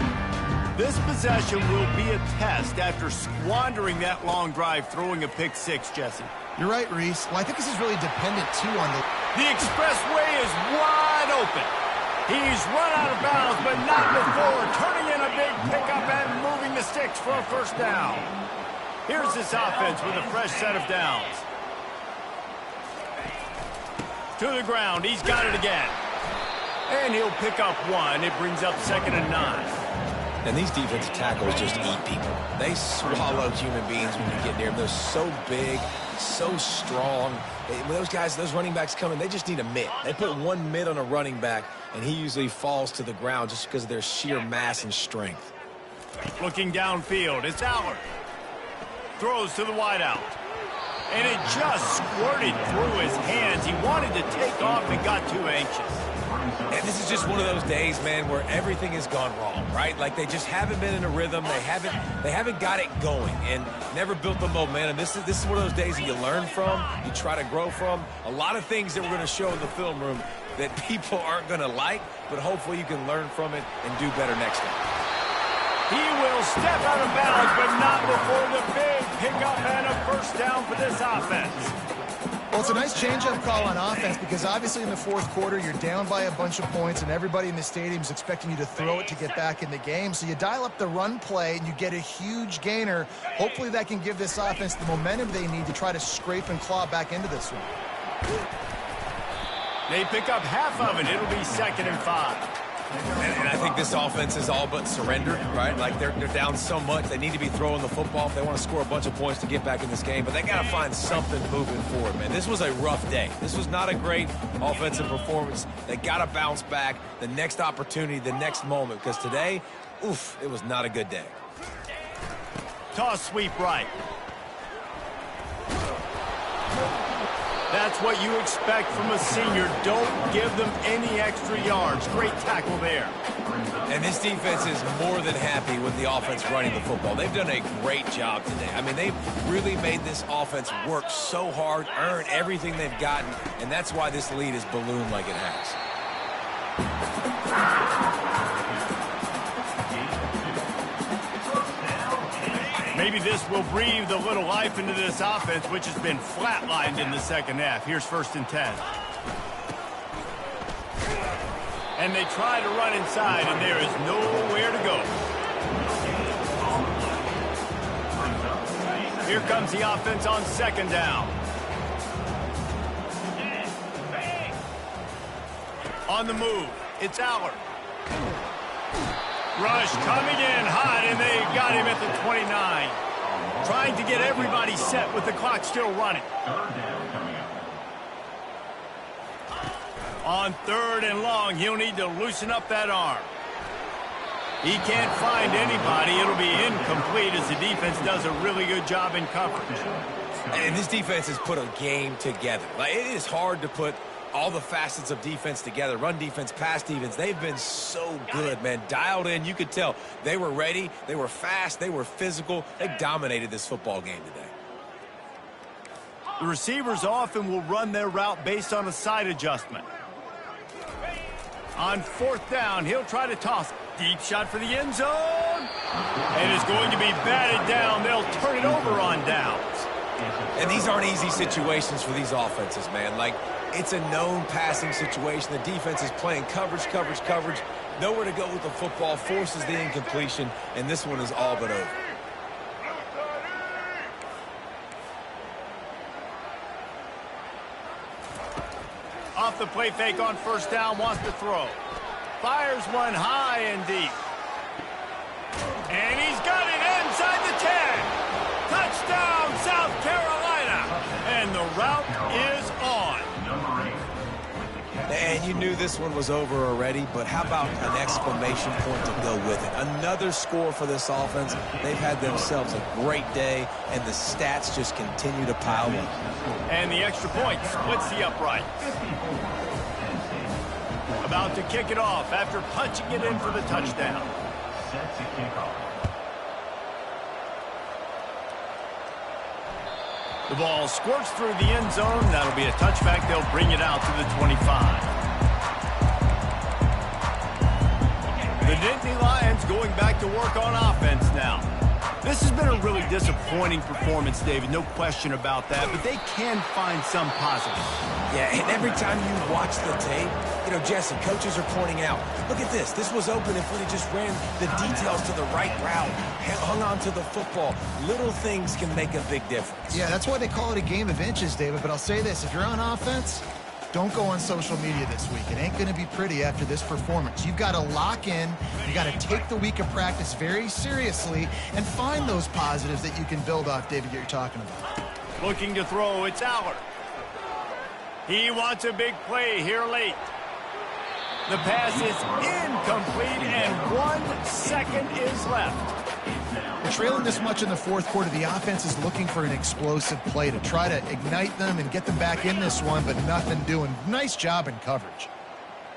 [SPEAKER 1] This possession will be a test after squandering that long drive throwing a pick six, Jesse.
[SPEAKER 4] You're right, Reese. Well, I think this is really dependent, too, on
[SPEAKER 1] The expressway is wide open. He's run out of bounds, but not before turning in a big pickup and moving the sticks for a first down. Here's this offense with a fresh set of downs. To the ground. He's got it again. And he'll pick up one. It brings up 2nd and 9.
[SPEAKER 2] And these defensive tackles just eat people. They swallow human beings when you get near them. They're so big, so strong. When those guys, those running backs come in, they just need a mitt. They put one mitt on a running back, and he usually falls to the ground just because of their sheer mass and strength.
[SPEAKER 1] Looking downfield, it's Allard. Throws to the wideout. And it just squirted through his hands. He wanted to take off and got too anxious.
[SPEAKER 2] And this is just one of those days, man, where everything has gone wrong, right? Like they just haven't been in a rhythm. They haven't got it going and never built the momentum. This is one of those days that you learn from, you try to grow from. A lot of things that we're going to show in the film room that people aren't going to like, but hopefully you can learn from it and do better next time.
[SPEAKER 1] He will step out of bounds, but not before the big pickup and a first down for this offense.
[SPEAKER 4] Well, it's a nice change-up call on offense because obviously in the fourth quarter, you're down by a bunch of points and everybody in the stadium is expecting you to throw it to get back in the game. So you dial up the run play and you get a huge gainer. Hopefully that can give this offense the momentum they need to try to scrape and claw back into this one.
[SPEAKER 1] They pick up half of it. It'll be 2nd and 5.
[SPEAKER 2] And I think this offense is all but surrendered, right? Like they're down so much. They need to be throwing the football if they want to score a bunch of points to get back in this game. But they got to find something moving forward, man. This was a rough day. This was not a great offensive performance. They got to bounce back the next opportunity, the next moment. Because today, oof, it was not a good day.
[SPEAKER 1] Toss sweep right. That's what you expect from a senior. Don't give them any extra yards. Great tackle there.
[SPEAKER 2] And this defense is more than happy with the offense running the football. They've done a great job today. I mean, they've really made this offense work so hard, earn everything they've gotten, and that's why this lead is ballooned like it has.
[SPEAKER 1] Maybe this will breathe a little life into this offense, which has been flatlined in the second half. Here's 1st and 10. And they try to run inside, and there is nowhere to go. Here comes the offense on 2nd down. On the move, it's Allard. Rush coming in hot, and they got him at the 29. Trying to get everybody set with the clock still running. On 3rd and long, he'll need to loosen up that arm. He can't find anybody. It'll be incomplete as the defense does a really good job in coverage.
[SPEAKER 2] And this defense has put a game together. Like, it is hard to put all the facets of defense together. Run defense, pass defense. They've been so good, man. Dialed in. You could tell they were ready. They were fast. They were physical. They dominated this football game today.
[SPEAKER 1] The receivers often will run their route based on a side adjustment. On 4th down, he'll try to toss. Deep shot for the end zone. And it's going to be batted down. They'll turn it over on downs.
[SPEAKER 2] And these aren't easy situations for these offenses, man. Like, it's a known passing situation. The defense is playing coverage. Nowhere to go with the football, forces the incompletion, and this one is all but over.
[SPEAKER 1] Off the play fake on 1st down, wants to throw. Fires one high and deep. And he's got it inside the 10. Touchdown, South Carolina. And the route is on.
[SPEAKER 2] And you knew this one was over already, but how about an exclamation point to go with it? Another score for this offense. They've had themselves a great day, and the stats just continue to pile up.
[SPEAKER 1] And the extra point splits the upright. About to kick it off after punching it in for the touchdown.
[SPEAKER 5] Set to kick off.
[SPEAKER 1] The ball squirts through the end zone. That'll be a touchback. They'll bring it out to the 25. The Nittany Lions going back to work on offense now. This has been a really disappointing performance, David. No question about that, but they can find some positive.
[SPEAKER 2] Yeah, and every time you watch the tape, you know, Jesse, coaches are pointing out, look at this. This was open if we just ran the details to the right route, hung on to the football. Little things can make a big difference.
[SPEAKER 4] Yeah, that's why they call it a game of inches, David. But I'll say this, if you're on offense, don't go on social media this week. It ain't going to be pretty after this performance. You've got to lock in. You got to take the week of practice very seriously and find those positives that you can build off, David, that you're talking about.
[SPEAKER 1] Looking to throw, it's Allard. He wants a big play here late. The pass is incomplete, and 1 second is left.
[SPEAKER 4] Trailing this much in the fourth quarter, the offense is looking for an explosive play to try to ignite them and get them back in this one, but nothing doing. Nice job in coverage.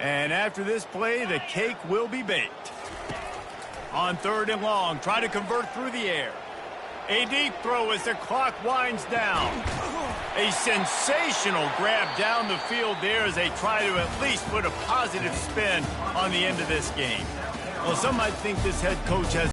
[SPEAKER 1] And after this play, the cake will be baked. On 3rd and long, try to convert through the air. A deep throw as the clock winds down. A sensational grab down the field there as they try to at least put a positive spin on the end of this game. Well, some might think this head coach has